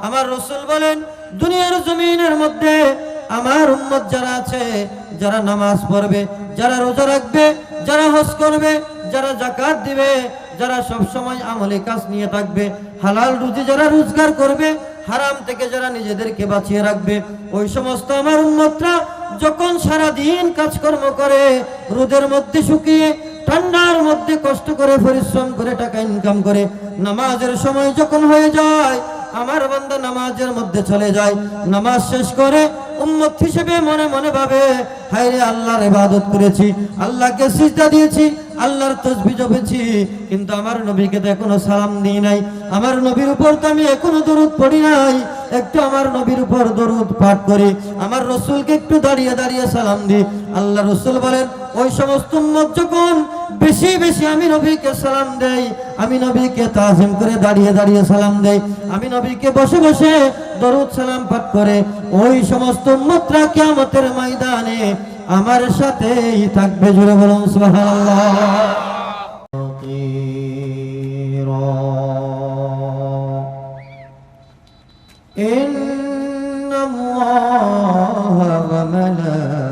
আমার রাসূল বলেন দুনিয়ার জমিনের মধ্যে আমার উম্মত যারা আছে, যারা নামাজ পড়বে, যারা রোজা রাখবে, যারা হজ করবে, যারা যাকাত দিবে, যারা সব সময় আমলে কাজ নিয়ে থাকবে, হালাল রুজি যারা রোজগার করবে, হারাম থেকে যারা নিজেদেরকে বাঁচিয়ে রাখবে, ওই সমস্ত আমার উম্মতরা যখন সারা দিন কাজকর্ম করে, রোদের মধ্যে শুকিয়ে, ঠান্ডার মধ্যে কষ্ট করে পরিশ্রম করে টাকা ইনকাম করে, নামাজের সময় যখন হয়ে যায়, আমার বান্দা নামাজের মধ্যে চলে যায়, নামাজ শেষ করে উম্মত হিসেবে মনে মনে ভাবে, হায় রে আল্লাহর ইবাদত করেছি, আল্লাহকে সিজদা দিয়েছি, আল্লাহর তাসবিহ জপেছি, কিন্তু আমার নবীকে তো এখনো সালাম দিই নাই, আমার নবীর উপর তো আমি এখনো দরুদ পড়ি নাই, একটু আমার নবীর উপর দরুদ পাঠ করি, আমার রাসূলকে একটু দাঁড়িয়ে দাঁড়িয়ে সালাম দিই। আল্লাহ রাসূল বলেন ওই সমস্ত উম্মত যখন বেশি বেশি আমি নবীকে সালাম দেই, আমি নবীকে তাজিম করে দাঁড়িয়ে দাঁড়িয়ে সালাম দেই, আমি নবীকে বসে বসে দরুদ সালাম পাঠ করে, ওই সমস্ত উম্মতরা কিয়ামতের ময়দানে আমার সাথেই থাকবে। জোরে বলুন সুবহানাল্লাহ। ইন্নাল্লাহ ওয়া মালাইকাতাহু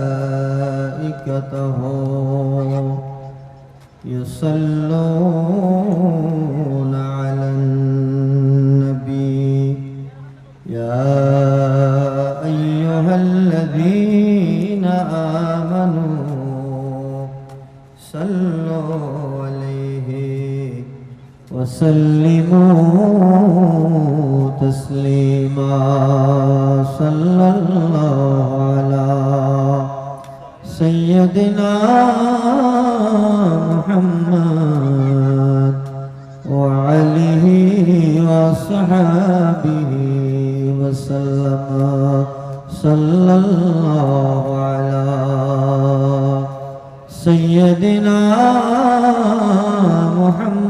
ইউসাল্লুনা আলান নবী ইয়া আইয়ুহাল্লাযীনা আমানু সাল্লু আলাইহি ওয়া সাল্লিমু তাসলিমা। সাল্লাল্লাহু আলা সাইয়্যিদিনা মুহাম্মদ ওয়া আলিহি ওয়া সাহবিহি ওয়া সাল্লাম। সাল্লাল্লাহু আলা সাইয়্যিদিনা মুহাম্মদ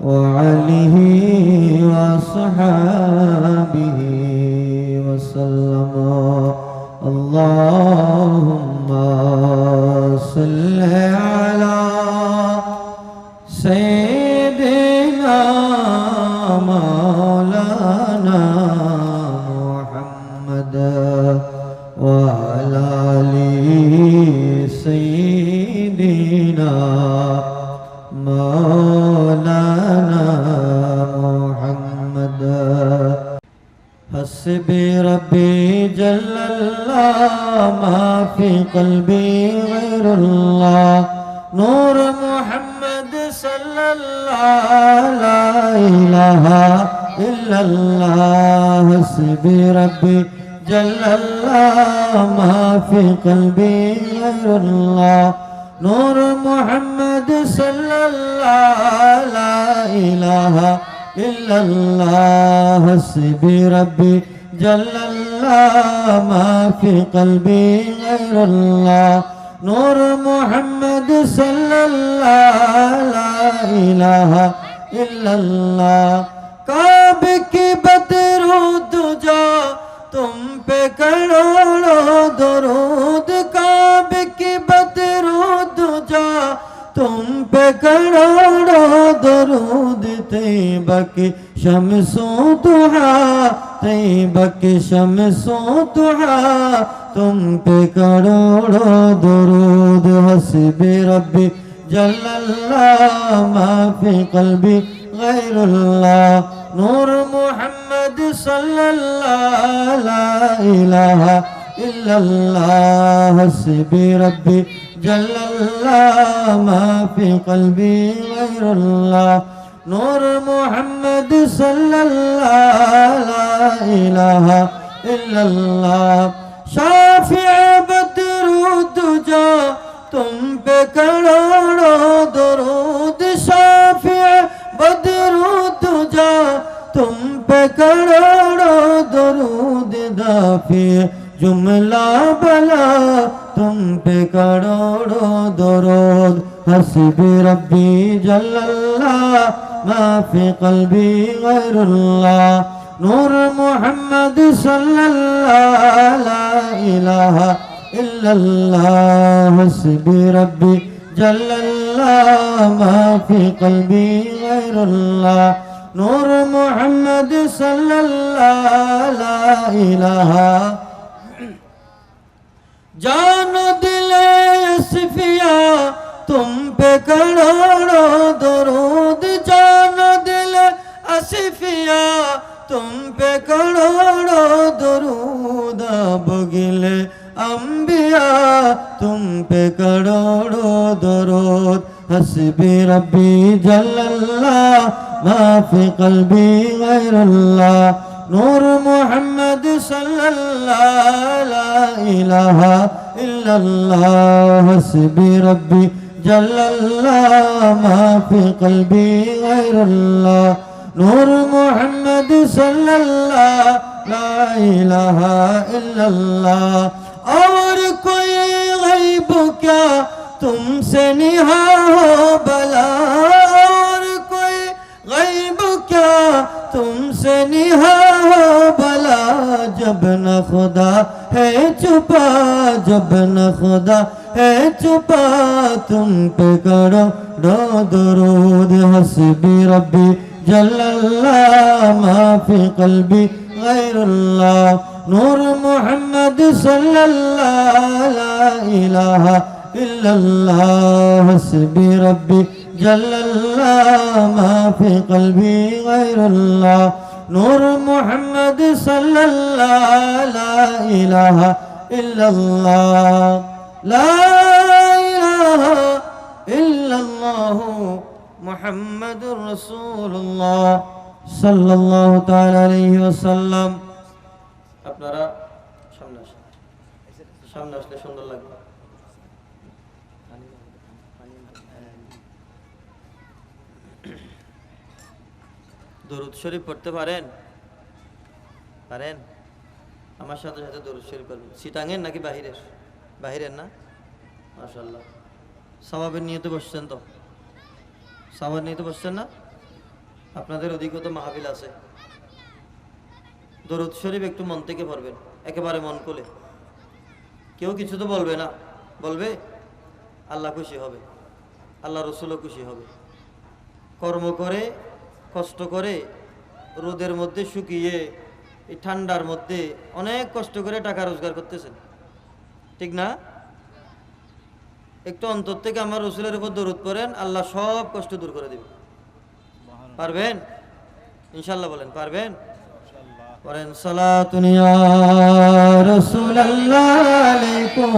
ওয়া আলিহি ওয়া সাহবিহি ওয়া সাল্লাম। আল্লাহুম্মা সাল্লি আলা সাইয়্যিদিনা মাওলানা মুহাম্মদ ওয়া আলা আলি সাইয়্যিদিনা মাওলানা মুহাম্মদ। حسبي ربي جل الله ما في قلبي غير الله نور محمد صلى الله لا إله إلا الله حسبي ربي جل الله ما في قلبي غير الله نور محمد صلى الله لا إله إلا الله حسبي ربي جل الله ما في قلبي غير الله نور محمد صلى الله لا إله إلا الله काबे की बदरू दुजा तुम पे करोड़ों दरूद काबे की बदरू दुजा तुम पे करोड़ों दरूद तैयबा की शम्सो दुहा तैयबा की शम्सो दुहा तुम पे करोड़ों दरूद हस्बी रब्बी जल्लल्लाह मा फी क़ल्बी गैरुल्लाह नूर मुहम्मद सल्लल्लाह ला इलाहा इल्लल्लाह हस्बी रब्बी जल्लल्लाह मा फी क़ल्बी गैरुल्लाह नूर मुहम्मद सल्लल्लाह ला इलाहा इल्लल्लाह शाफ़िअ बदरू दुजा तुम पे करोड़ों दरूद शाफ़िअ बदरू दुजा तुम पे करोड़ों दरूद दाफ़ी जुमला बला तुम पे करोड़ों दरूद हस्बी रब्बी जल्लल्लाह मा फी क़ल्बी गैरुल्लाह नूर मुहम्मद सल्लल्लाह ला इलाहा इल्लल्लाह हस्बी रब्बी जल्लल्लाह मा फी क़ल्बी गैरुल्लाह नूर मोहम्मद सल्लल्लाहु ला इलाहा जानो दिले असफिया तुम पे करोड़ों दरूद जानो दिले असफिया तुम पे करोड़ों दरूद बगिले अंबिया तुम पे करोड़ों दरूद हस्बी रब्बी जल्लल्लाह मा फी क़ल्बी गैरुल्लाह नूर मोहम्मद सल्लल्लाहु ला इलाहा इल्लल्लाह हस्बी रब्बी जल्लल्लाह मा फी क़ल्बी गैरुल्लाह नूर मोहम्मद सल्लल्लाहु ला इलाहा इल्लल्लाह और कोई गैब क्या तुमसे निहा हो भला और कोई गैब क्या तुमसे निहा हो भला जब न खुदा है छुपा जब न खुदा है छुपा तुम पे करो दरूद हस्बी रब्बी जल्लल्लाह मा फी क़ल्बी गैरुल्लाह नूर मोहम्मद सल्लल्लाहु ला इलाहा इल्लल्लाह हस्बी रब्बी जल्लल्लाह मा फी क़ल्बी गैरुल्लाह नूर मोहम्मद सल्लल्लाहु ला इलाहा इल्लल्लाह ला इलाहा इल्लल्लाह मुहम्मदुर रसूलुल्लाह सल्लल्लाहु ताआला अलैहि वसल्लम আপনারা সামনে আসলে সুন্দর লাগবে দরুদ শরীফ পড়তে পারেন আমার সাথে সাথে দরুদ শরীফ পড়বেন সিটাঙের নাকি বাহিরের না মাশাআল্লাহ সওয়াবের নিয়তে বসছেন তো সওয়াব নিয়তে বসছেন না আপনাদের অধিকত মাহফিল আছে দরুদ শরীফ একটু মন থেকে পড়বেন একেবারে মন খুলে কেউ কিছু তো বলবে না বলবে আল্লাহ খুশি হবে আল্লাহ রসুলও খুশি হবে কর্ম করে কষ্ট করে রোদের মধ্যে শুকিয়ে এই ঠান্ডার মধ্যে অনেক কষ্ট করে টাকা রোজগার করতেছেন ঠিক না একটু অন্তর থেকে আমার রসুলের উপর দরুদ পড়েন আল্লাহ সব কষ্ট দূর করে দেবে পারবেন ইনশাআল্লাহ বলেন পারবেন পড়েন সালাতুন ইয়া রাসূলুল্লাহ আলাইকুম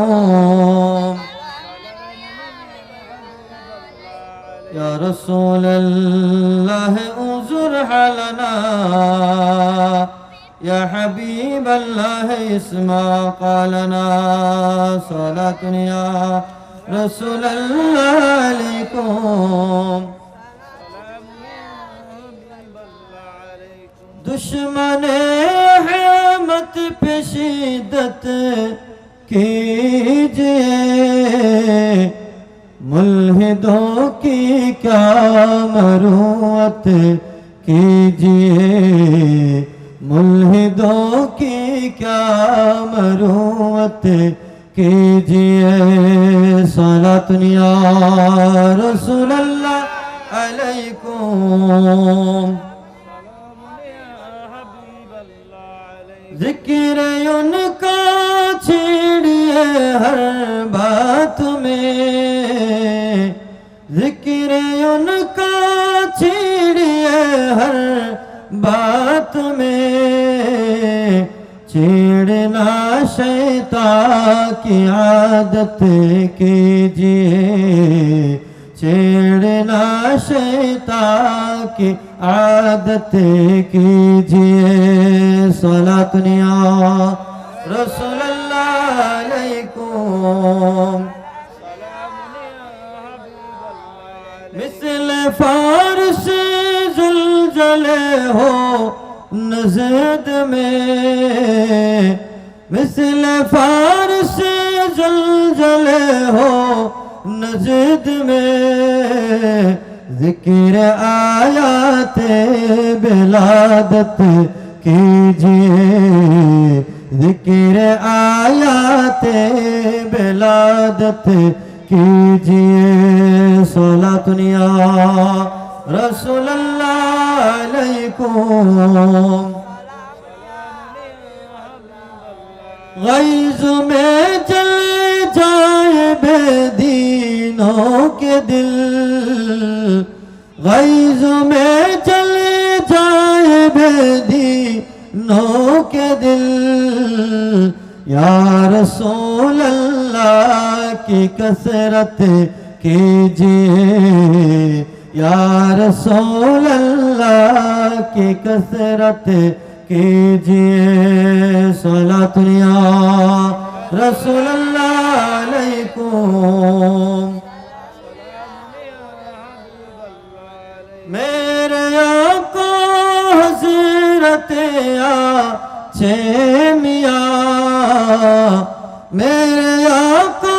ইয়া রাসূলুল্লাহ উযুর হালানা ইয়া হাবিবাল্লাহ ইসমা ক্বালানা সালাতুন ইয়া রাসূলুল্লাহ আলাইকুম दुश्मने रहमत पे शिद्दत कीजिए मुल्हिदों की क्या मरूअत कीजिए मुल्हिदों की क्या मरूअत कीजिए सलातुन या रसूलल्लाह अलैकुम जिक्र उनका छेड़िए हर बात में जिक्र उनका छेड़िए हर बात में छेड़ना शैतान की आदत कीजिए छेड़ना शैतान की आदत कीजिए सलातुन या रसूलल्लाह अलैकुम मिसल फारस ज़ुलज़ले हो नज़द में मिसल फारस ज़ुलज़ले हो नज़द में ज़िक्र आयात बिलादत कीजिए ज़िक्र आयात बिलादत कीजिए सलातुन या रसूलल्लाह अलैकुम। गैज़ में जल जाए बेदीनों के दिल, गैज़ में जल जाए बेदीनों के दिल, या रसूल अल्लाह की कसरत कीजिए, या रसूल अल्लाह की कसरत कीजिए। सलातुन या रसूलल्लाह अलैकुम। मेरे आका हज़रत आचे मियां, मेरे आका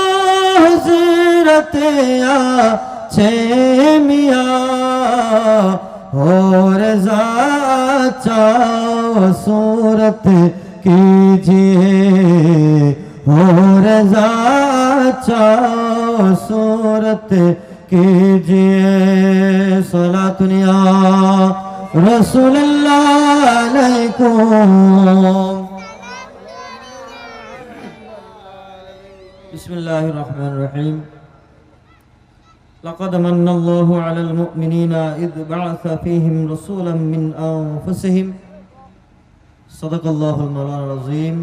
हज़रत आचे मियां, हो रज़ा चाओ सूरत कीजिए, हो रज़ा चाओ सूरत कीजिए। सलातुन या रसूलल्लाह अलैकुम। बिस्मिल्लाहिर रहमानिर रहीम। लक़द मन्नल्लाहु अलल मुअमिनीना इज़ बअस फ़ीहिम रसूलन मिन अनफुसिहिम। सदक़ल्लाहुल मौलाना अज़ीम।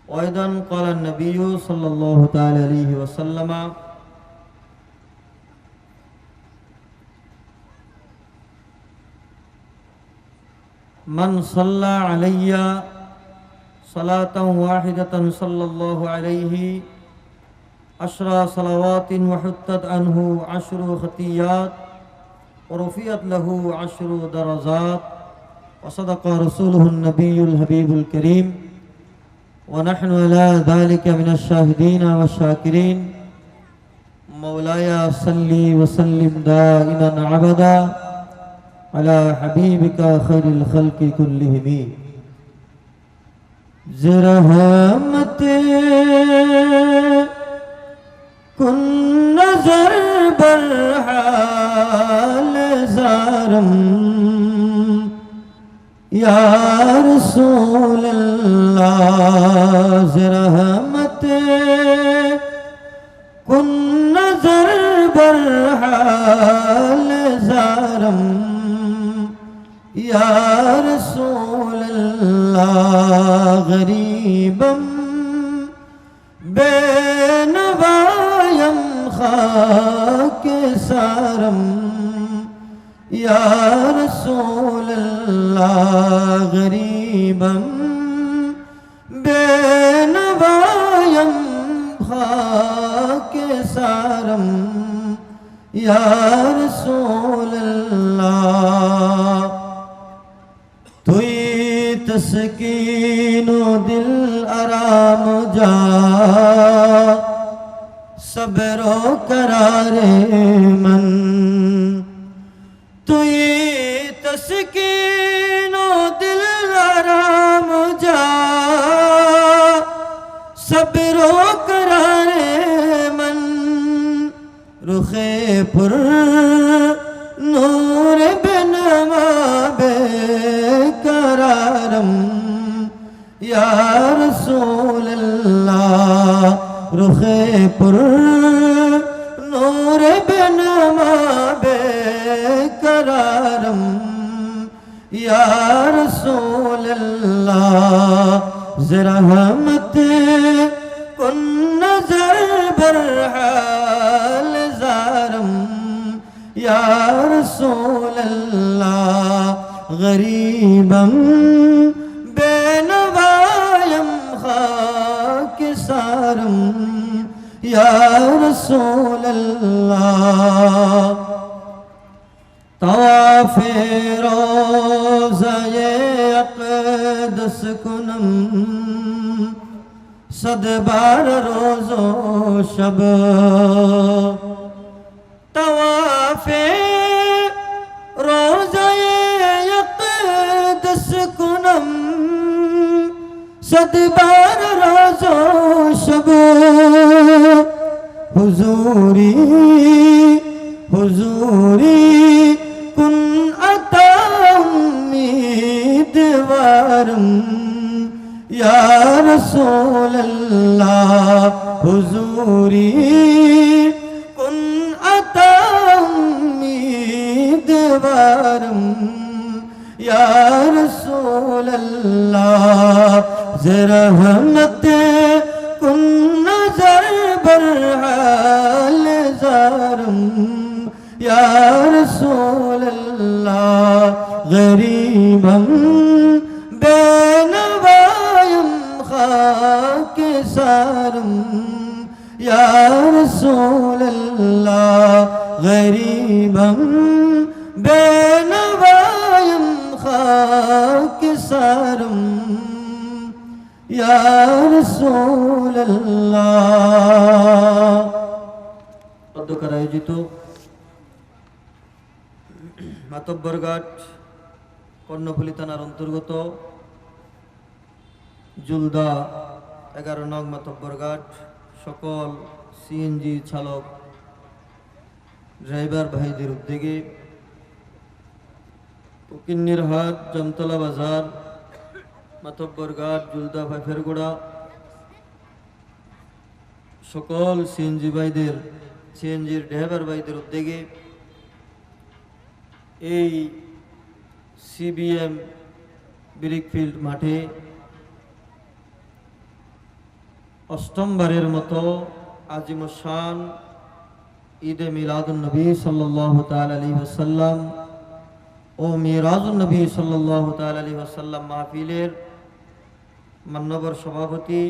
व अयदन क़ाला नबिय्यु सल्लल्लाहु तआला अलैहि वसल्लम, मन सल्ला अलैया सलातन वाहिदतन सल्लल्लाहु अलैहि अशरा सलावातिन व हुत्तत अन्हु अशरु खतियात व रुफ़ियत लहु अशरु दरजात व सदक़ रसूलुहुन नबियुल हबीबुल करीम व नहनु अला ज़ालिका मिनश शाहिदीन व शाकिरीन। मौलाया सल्ली व सल्लिम दाइमन अबदा अला हबीबिका खैरिल खल्क़ि कुल्लिहिम। ज़रहमते कुन नज़र बरहाल ज़ारम, या रसूल अल्लाह। ज़रहमते कुन नज़र बरहाल ज़ारम, या रसूल अल्लाह। गरीबम बेनवायम खाके सारम, या रसूल अल्लाह। गरीबम बेनवायम खाके सारम, या रसूल अल्लाह। तुई तस्कीनो दिल आराम जा, सब्रो करारे मन। तुई तस्कीनो दिल आराम जा, सब्रो करारे मन। रुखे पुर नूर बिनमा बेकरारम, या रसूल अल्लाह। रुखे पुर नूर बिनमा बेकरारम, या रसूल अल्लाह। ज़रहमते कुन नज़र बरहाल ज़ारम, या रसूल अल्लाह। गरीबम बेनवायम खाके सारम, या रसूल अल्लाह। तवाफ़े रोज़ाए अक़दस कुनम, सद बार रोज़ो शब। तवाफ़े रोज़ाए अक़दस कुनम, सद बार रोज़ो शब। हुज़ूरी हुज़ूरी जारम या रसूल अल्लाह हुजूरी कुन अता उम्मीदवारम या रसूल अल्लाह ज़रहमत कुन नज़र बरहाल ज़ारम या रसूल अल्लाह गरीबम बेनवायम खाक सारम या रसूल अल्लाह गरीबम बेनवायम खाक सारम या रसूल अल्लाह। অধ্যক্ষের আয়োজিত মাতব্বরঘাট কর্ণফুলী থানার অন্তর্গত জুলদা 11 নং মাতব্বরঘাট সকল সিএনজি চালক ড্রাইভার ভাইদের উদ্যোগে ফকিন্নিরহাট জামতলা বাজার মাতব্বরঘাট জুলদা ফাইফেরগোড়া সকল সিএনজি ভাইদের সিএনজির ড্রাইভার ভাইদের উদ্যোগে এই সিবিএম ব্রিকফিল্ড মাঠে অষ্টমবারের মতো আজিমুশান ঈদে মিলাদুন নবী সাল্লাল্লাহু তাআলা আলাইহি ওয়াসাল্লাম ও মিরাজুন নবী সাল্লাল্লাহু তাআলা আলাইহি ওয়াসাল্লাম মাহফিলের মান্যবর সভাপতি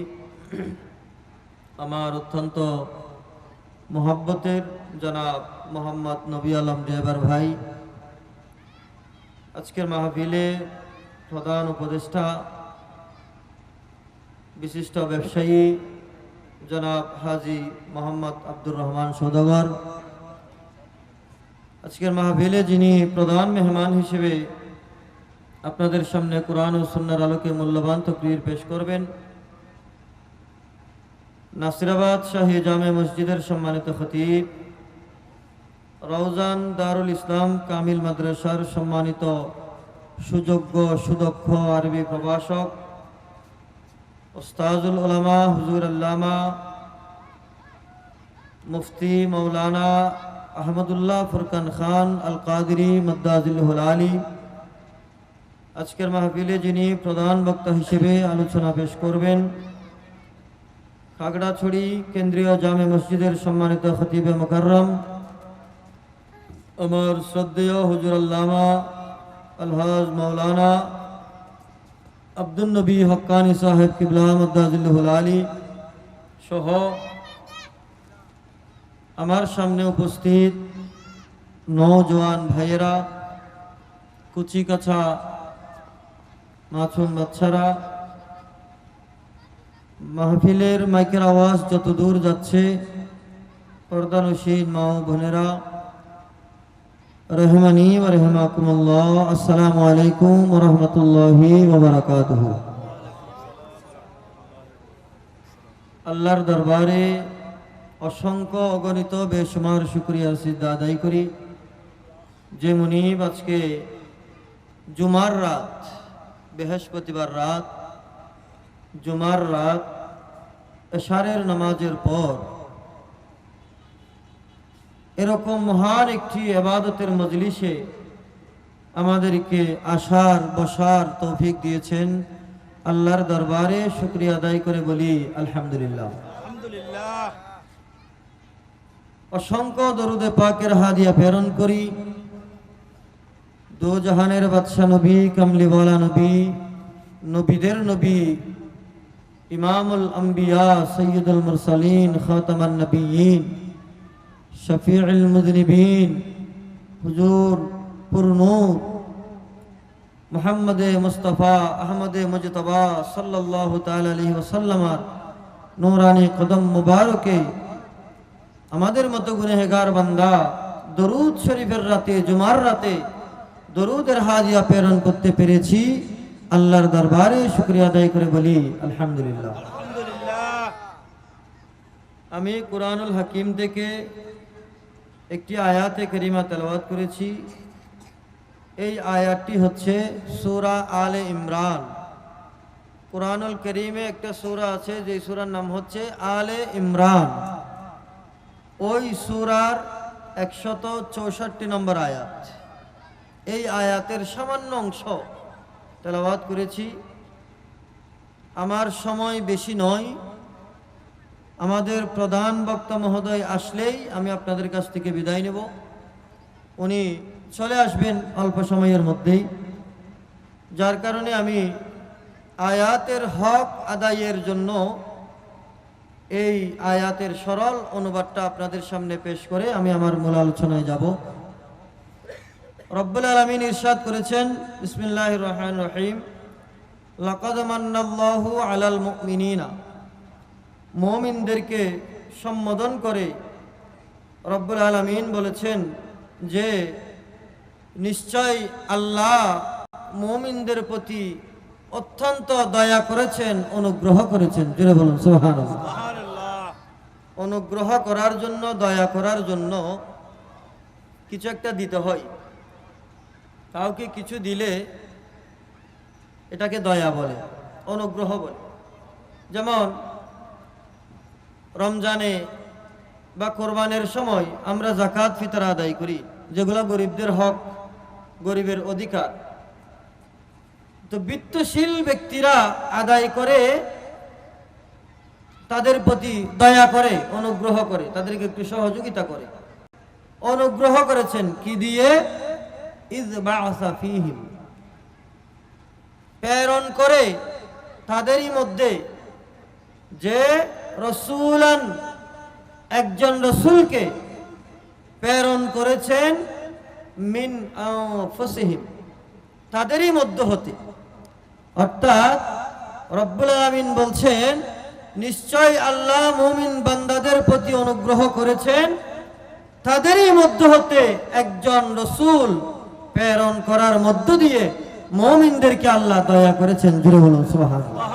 আমার অত্যন্ত মোহাব্বতের জনাব মোহাম্মদ নবী আলম ড্রাইভার ভাই, আজকের মাহফিলে প্রধান উপদেষ্টা বিশিষ্ট ব্যবসায়ী জনাব হাজী মোহাম্মদ আব্দুর রহমান সওদাগর, আজকের মাহফিলে যিনি প্রধান মেহমান হিসেবে আপনাদের সামনে কোরআন ও সুন্নাহর আলোকে মূল্যবান তাকরীর পেশ করবেন, নাসিরাবাদ শাহী জামে মসজিদের সম্মানিত খতিব, রওজান দারুল ইসলাম কামিল মাদ্রাসার সম্মানিত সুযোগ্য সুদক্ষ আরবি প্রভাষক উস্তাজুল উলামা হুজুর আল্লামা মুফতি মৌলানা আহমদুল্লাহ ফুরকান খান আল কাদরি মদ্দাজিল্লাহুল আলী, আজকের মাহফিলে যিনি প্রধান বক্তা হিসেবে আলোচনা পেশ করবেন, খাগড়াছড়ি কেন্দ্রীয় জামে মসজিদের সম্মানিত খতিবে মুকাররম আমার শ্রদ্ধেয় হুজুর আল্লামা আলহাজ মৌলানা আব্দুল নবী হক্কানি সাহেব কিবলা মদ্দাজিল্লাহুল আলী সহ আমার সামনে উপস্থিত নওজোয়ান ভাইয়েরা, কুচি কাছা মাসুম বাচ্চারা, মাহফিলের মাইকের আওয়াজ যত দূর যাচ্ছে পর্দানশীন মা ও বোনেরা, রহমানি ওয়া রাহমাকুমুল্লাহ, আসসালামু আলাইকুম ওয়া রাহমাতুল্লাহি ওয়া বারাকাতুহু। আল্লাহর দরবারে অসংখ্য অগণিত বেশুমার শুকরিয়া সিজদা আদায় করি যে মুনিব আজকে জুমার রাত, বৃহস্পতিবার রাত, জুমার রাত এশারের নামাজের পর এরকম মহান একটি ইবাদতের মজলিসে আমাদেরকে আসার বসার তৌফিক দিয়েছেন। আল্লাহর দরবারে শুকরিয়া আদায় করে বলি আলহামদুলিল্লাহ। অসংখ্য দরুদে পাকের হাদিয়া প্রেরণ করি দো জাহানের বাদশা নবী, কামলিওয়ালা নবী, নবীদের নবী, ইমামুল আম্বিয়া, সৈয়দুল মুরসালিন, খাতামান নবিয়্যিন, শফিউল মুযনিবিন, হুজুর পুরনূর মুহাম্মদে মুস্তাফা আহমদে মুজতবা সাল্লাল্লাহু তাআলা আলাইহি ওয়াসাল্লামের নূরানি কদম মুবারকে আমাদের মতো গুনাহগার বান্দা দরুদ শরীফের রাতে, জুমার রাতে দরুদের হাদিয়া প্রেরণ করতে পেরেছি। আল্লাহর দরবারে শুকরিয়া আদায় করে বলি আলহামদুলিল্লাহ। আমি কুরআনুল হাকিম থেকে একটি আয়াতে কারিমা তেলাওয়াত করেছি। এই আয়াতটি হচ্ছে সূরা আলে ইমরান কুরআনুল কারীমে একটা সূরা আছে, যে সূরার নাম হচ্ছে আলে ইমরান। ওই সূরার 164 নম্বর আয়াত। এই আয়াতের সামান্য অংশ তেলাওয়াত করেছি। আমার সময় বেশি নয়, আমাদের প্রধান বক্তা মহোদয় আসলেই আমি আপনাদের কাছ থেকে বিদায় নেব। উনি চলে আসবেন অল্প সময়ের মধ্যেই, যার কারণে আমি আয়াতের হক আদায়ের জন্য এই আয়াতের সরল অনুবাদটা আপনাদের সামনে পেশ করে আমি আমার মূল আলোচনায় যাব। রব্বুল আলামিন ইরশাদ করেছেন, বিসমিল্লাহির রহমানির রহিম, লাকাদ মান্নাল্লাহু আলাল মুমিনিনা। মুমিনদেরকে সম্বোধন করে রব্বুল আলামিন বলেছেন যে নিশ্চয় আল্লাহ মুমিনদের প্রতি অত্যন্ত দয়া করেছেন, অনুগ্রহ করেছেন। জোরে বলুন সুবহানাল্লাহ। অনুগ্রহ করার জন্য, দয়া করার জন্য কিছু একটা দিতে হয়। কাউকে কিছু দিলে এটাকে দয়া বলে, অনুগ্রহ বলে। যেমন রমজানে বা কোরবানের সময় আমরা যাকাত ফিতর আদায় করি, যেগুলো গরিবদের হক, গরিবের অধিকার। তো বিত্তশীল ব্যক্তিরা আদায় করে, তাদের প্রতি দয়া করে, অনুগ্রহ করে, তাদেরকে একটু সহযোগিতা করে। অনুগ্রহ করেছেন কি দিয়ে? ইয বাআসা ফীহিম, প্রেরণ করে তাদেরই মধ্যে, যে রাসূলান, একজন রাসূলকে প্রেরণ করেছেন, মিন আনফুসিহিম, তাদেরই মধ্য হতে। অর্থাৎ রব্বুল আলামিন বলছেন নিশ্চয় আল্লাহ মুমিন বান্দাদের প্রতি অনুগ্রহ করেছেন, তাদেরই মধ্য হতে একজন রাসূল প্রেরণ করার মধ্য দিয়ে মুমিনদেরকে আল্লাহ দয়া করেছেন। জোরে বলুন সুবহানাল্লাহ।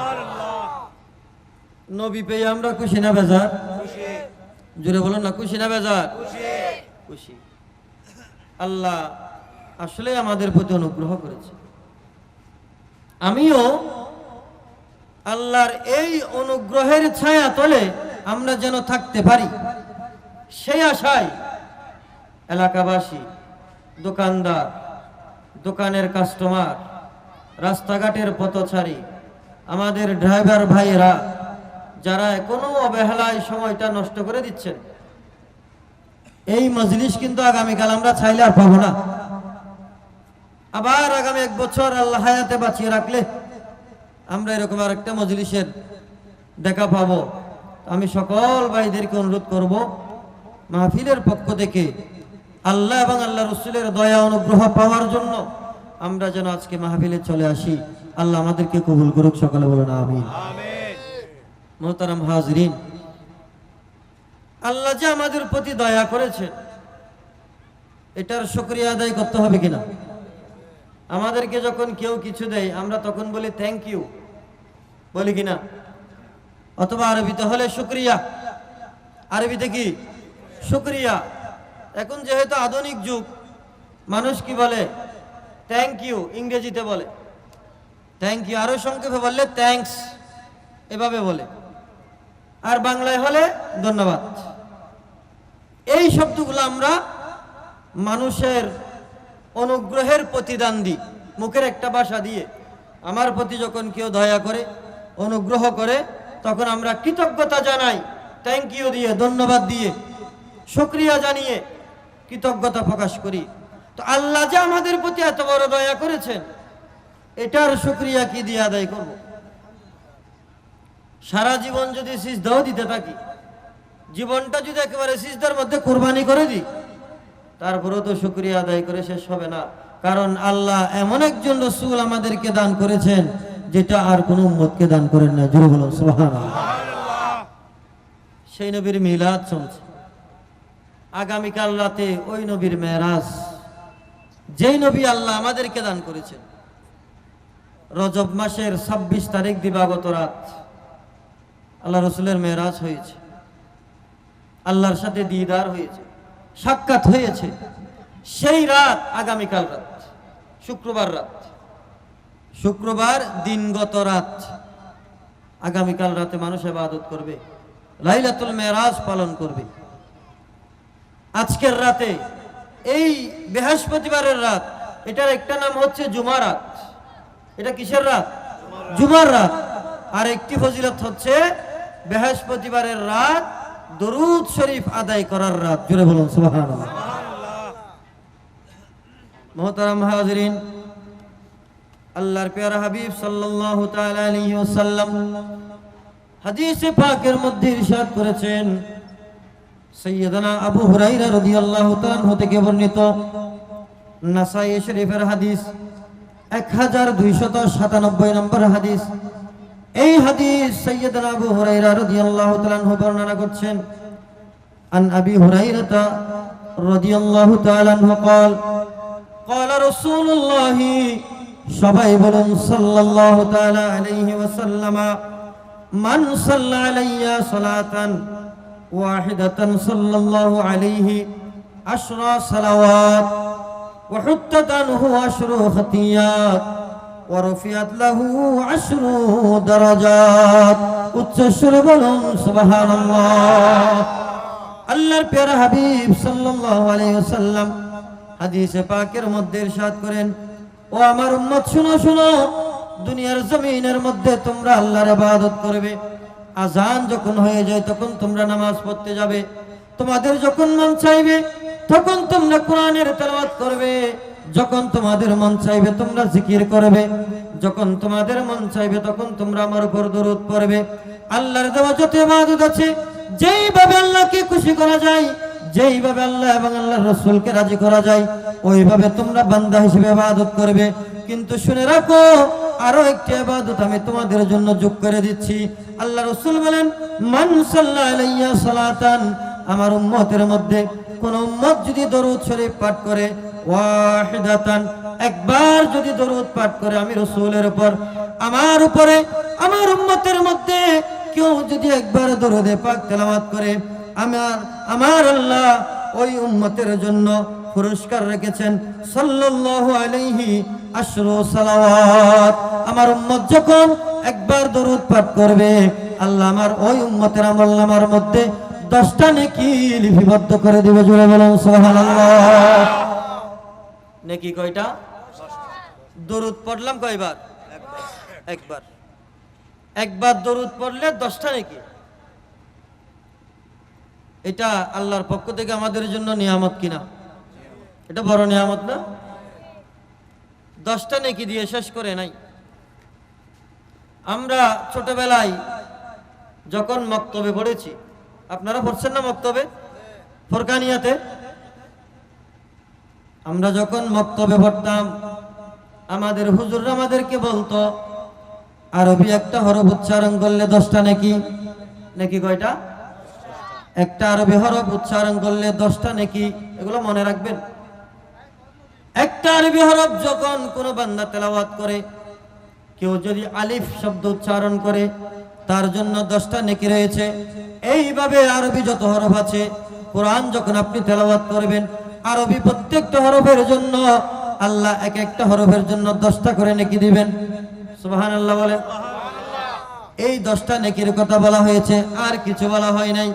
নবী পেয়ে আমরা খুশি না বেজার? খুশি। জোরে বলুন না, খুশি না বেজার? খুশি। খুশি। আল্লাহ আসলে আমাদের প্রতি অনুগ্রহ করেছে। আমিও আল্লাহর এই অনুগ্রহের ছায়া তলে আমরা যেন থাকতে পারি, সেই আশায় এলাকাবাসী, দোকানদার, দোকানের কাস্টমার, রাস্তাঘাটের পথচারী, আমাদের ড্রাইভার ভাইয়েরা, যারা কোনো অবহেলায় সময়টা নষ্ট করে দিচ্ছেন। এই মজলিস কিন্তু আগামীকাল আমরা চাইলে আর পাবো না। আবার আগামী 1 বছর আল্লাহ হায়াতে বাঁচিয়ে রাখলে আমরা এরকম আর একটা মজলিসের দেখা পাবো। আমি সকল ভাইদেরকে অনুরোধ করব, মাহফিলের পক্ষ থেকে আল্লাহ এবং আল্লাহ রসুলের দয়া অনুগ্রহ পাওয়ার জন্য আমরা যেন আজকে মাহফিলে চলে আসি। আল্লাহ আমাদেরকে কবুল করুক, সকলে বলুন আমিন। মোহতারাম হাজরিন, আল্লাহ যে আমাদের প্রতি দয়া করেছে, এটার শুকরিয়া আদায় করতে হবে কিনা? আমাদেরকে যখন কেউ কিছু দেয় আমরা তখন বলি থ্যাংক ইউ, বলি কিনা? অথবা আরবিতে হলে শুকরিয়া। আরবিতে কি? শুকরিয়া। এখন যেহেতু আধুনিক যুগ, মানুষ কি বলে? Thank you. ইংরেজিতে বলে থ্যাংক ইউ, আরো সংক্ষেপে বললে থ্যাঙ্কস, এভাবে বলে। আর বাংলায় হলে ধন্যবাদ। এই শব্দগুলো আমরা মানুষের অনুগ্রহের প্রতিদান দিই, মুখের একটা ভাষা দিয়ে। আমার প্রতি যখন কেউ দয়া করে, অনুগ্রহ করে, তখন আমরা কৃতজ্ঞতা জানাই, থ্যাংক ইউ দিয়ে, ধন্যবাদ দিয়ে, শুকরিয়া জানিয়ে কৃতজ্ঞতা প্রকাশ করি। তো আল্লাহ যে আমাদের প্রতি এত বড় দয়া করেছেন, এটার শুকরিয়া কি দিয়ে আদায় করব? সারা জীবন যদি সিজদাও দিতে থাকি, জীবনটা যদি একেবারে সিজদার মধ্যে কুরবানি করে দিই, তারপরেও তো শুকরিয়া আদায় করে শেষ হবে না। কারণ আল্লাহ এমন একজন রাসূল আমাদেরকে দান করেছেন, যেটা আর কোনো উম্মতকে দান করেন না। জোরে বলুন সুবহানাল্লাহ। সেই নবীর মিলাদ চলছে। আগামীকাল রাতে ওই নবীর মেরাজ, যেই নবী আল্লাহ আমাদেরকে দান করেছেন। রজব মাসের 26 তারিখ দিবাগত রাত আল্লাহ রসুলের মেরাজ হয়েছে, আল্লাহর সাথে দিদার হয়েছে, সাক্ষাৎ হয়েছে। সেই রাত আগামীকাল রাত, শুক্রবার রাত, শুক্রবার দিনগত রাত, আগামীকাল রাতে মানুষ ইবাদত করবে, লাইলাতুল মেরাজ পালন করবে। আজকের রাতে, এই বৃহস্পতিবারের রাত, এটার একটা নাম হচ্ছে জুমার রাত। এটা কিসের রাত? জুমার রাত। আর একটি ফজিলত হচ্ছে বৃহস্পতিবারের রাত দরুদ শরীফ আদায় করার রাত। জোরে বলুন সুবহানাল্লাহ। মুহতারাম হাজিরিন, আল্লাহর প্যারা হাবিব সাল্লাল্লাহু তাআলা আলাইহি ওয়াসাল্লাম হাদিসে পাকের মধ্যে ইরশাদ করেছেন, সাইয়্যিদানা আবু হুরায়রা রাদিয়াল্লাহু তাআলা থেকে বর্ণিত, নাসাঈ শরীফের হাদিস 1297 নম্বর হাদিস। এই হাদিস সাইয়্যিদানা আবু হুরায়রা রাদিয়াল্লাহু তাআলা বর্ণনা করছেন, আন আবি হুরায়রা রাদিয়াল্লাহু তাআলা قال قال رسول الله সবাই বলুন সাল্লাল্লাহু তাআলা আলাইহি ওয়াসাল্লাম, মান সাল্লা আলাইয়া সালাতান ওয়াহিদাতান সাল্লাল্লাহু আলাইহি আশরা সালাওয়াত ওয়া হুত্তাত আনহু আশরু খাতিয়াত ওয়া রফিআত লাহু আশরু দারাজাত। উচ্চ স্বরে বলুন সুবহানাল্লাহ। আল্লাহর প্যারা হাবিব সাল্লাল্লাহু আলাইহি ওয়াসাল্লাম হাদিসে পাকের মধ্যে ইরশাদ করেন, ও আমার উম্মত শুনো শুনো, দুনিয়ার জমিনের মধ্যে তোমরা আল্লাহর ইবাদত করবে। আজান যখন হয়ে যায় তখন তোমরা নামাজ পড়তে যাবে। তোমাদের যখন মন চাইবে তখন তোমরা কোরআনের তেলাওয়াত করবে। যখন তোমাদের মন চাইবে তোমরা জিকির করবে। যখন তোমাদের মন চাইবে তখন তোমরা আমার উপর দরুদ পড়বে। আল্লাহর দেওয়া যত ইবাদত আছে, যেইভাবে আল্লাহকে খুশি করা যায়, যেইভাবে আল্লাহ এবং আল্লাহর রাসূলকে রাজি করা যায়, ওইভাবে তোমরা বান্দা হিসেবে ইবাদত করবে। কিন্তু শুনে রাখো, আরো একটি ইবাদত আমি তোমাদের জন্য যোগ করে দিচ্ছি। আল্লাহ রাসূল বলেন, মান সাল্লা আলাইয়া সালাতান, আমার উম্মতের মধ্যে কোন উম্মত যদি দরুদ শরীফ পাঠ করে, ওয়াহিদাতান, একবার যদি দরুদ পাঠ করে আমি রাসূলের উপর, আমার উপরে, আমার উম্মতের মধ্যে কেউ যদি একবার দরুদে পাক তেলাওয়াত করে, আমার আল্লাহ ওই উম্মতের জন্য পুরস্কার রেখেছেন সাল্লাল্লাহু আলাইহি আশরু সালাওয়াত। আমার উম্মত যখন একবার দরুদ পাঠ করবে, আল্লাহ আমার ওই উম্মতের আমলনামার মধ্যে 10টা নেকি লিপিবদ্ধ করে দিবে। জোরে বলুন সুবহানাল্লাহ। নেকি কয়টা? দরুদ পড়লাম কয়বার? একবার। একবার দরুদ পড়লে 10টা নেকি। এটা আল্লাহর পক্ষ থেকে আমাদের জন্য নিয়ামত কিনা? এটা বড় নিয়ামত না? 10টা নেকি দিয়ে শেষ করে নাই। আমরা ছোটবেলায় যখন মক্তবে পড়েছি, আপনারা পড়ছেন না মক্তবে? ফরকানিয়াতে আমরা যখন মক্তবে পড়তাম, আমাদের হুজুররা আমাদেরকে বলতো, আরবি একটা হরফ উচ্চারণ করলে 10টা নেকি। নেকি কয়টা? একটা আরবি হরফ উচ্চারণ করলে 10টা নেকি। এগুলো মনে রাখবেন। একটা আরবি হরফ যখন কোনো বান্দা তেলাওয়াত করে, কেউ যদি আলিফ শব্দ উচ্চারণ করে, তার জন্য 10টা নেকি রয়েছে। এইভাবে আরবি যত হরফ আছে, কোরআন যখন আপনি তেলাওয়াত করবেন, আরবি প্রত্যেকটা হরফের জন্য আল্লাহ এক একটা হরফের জন্য 10টা করে নেকি দিবেন। সুবহানাল্লাহ বলেন। এই 10টা নেকির কথা বলা হয়েছে, আর কিছু বলা হয় নাই।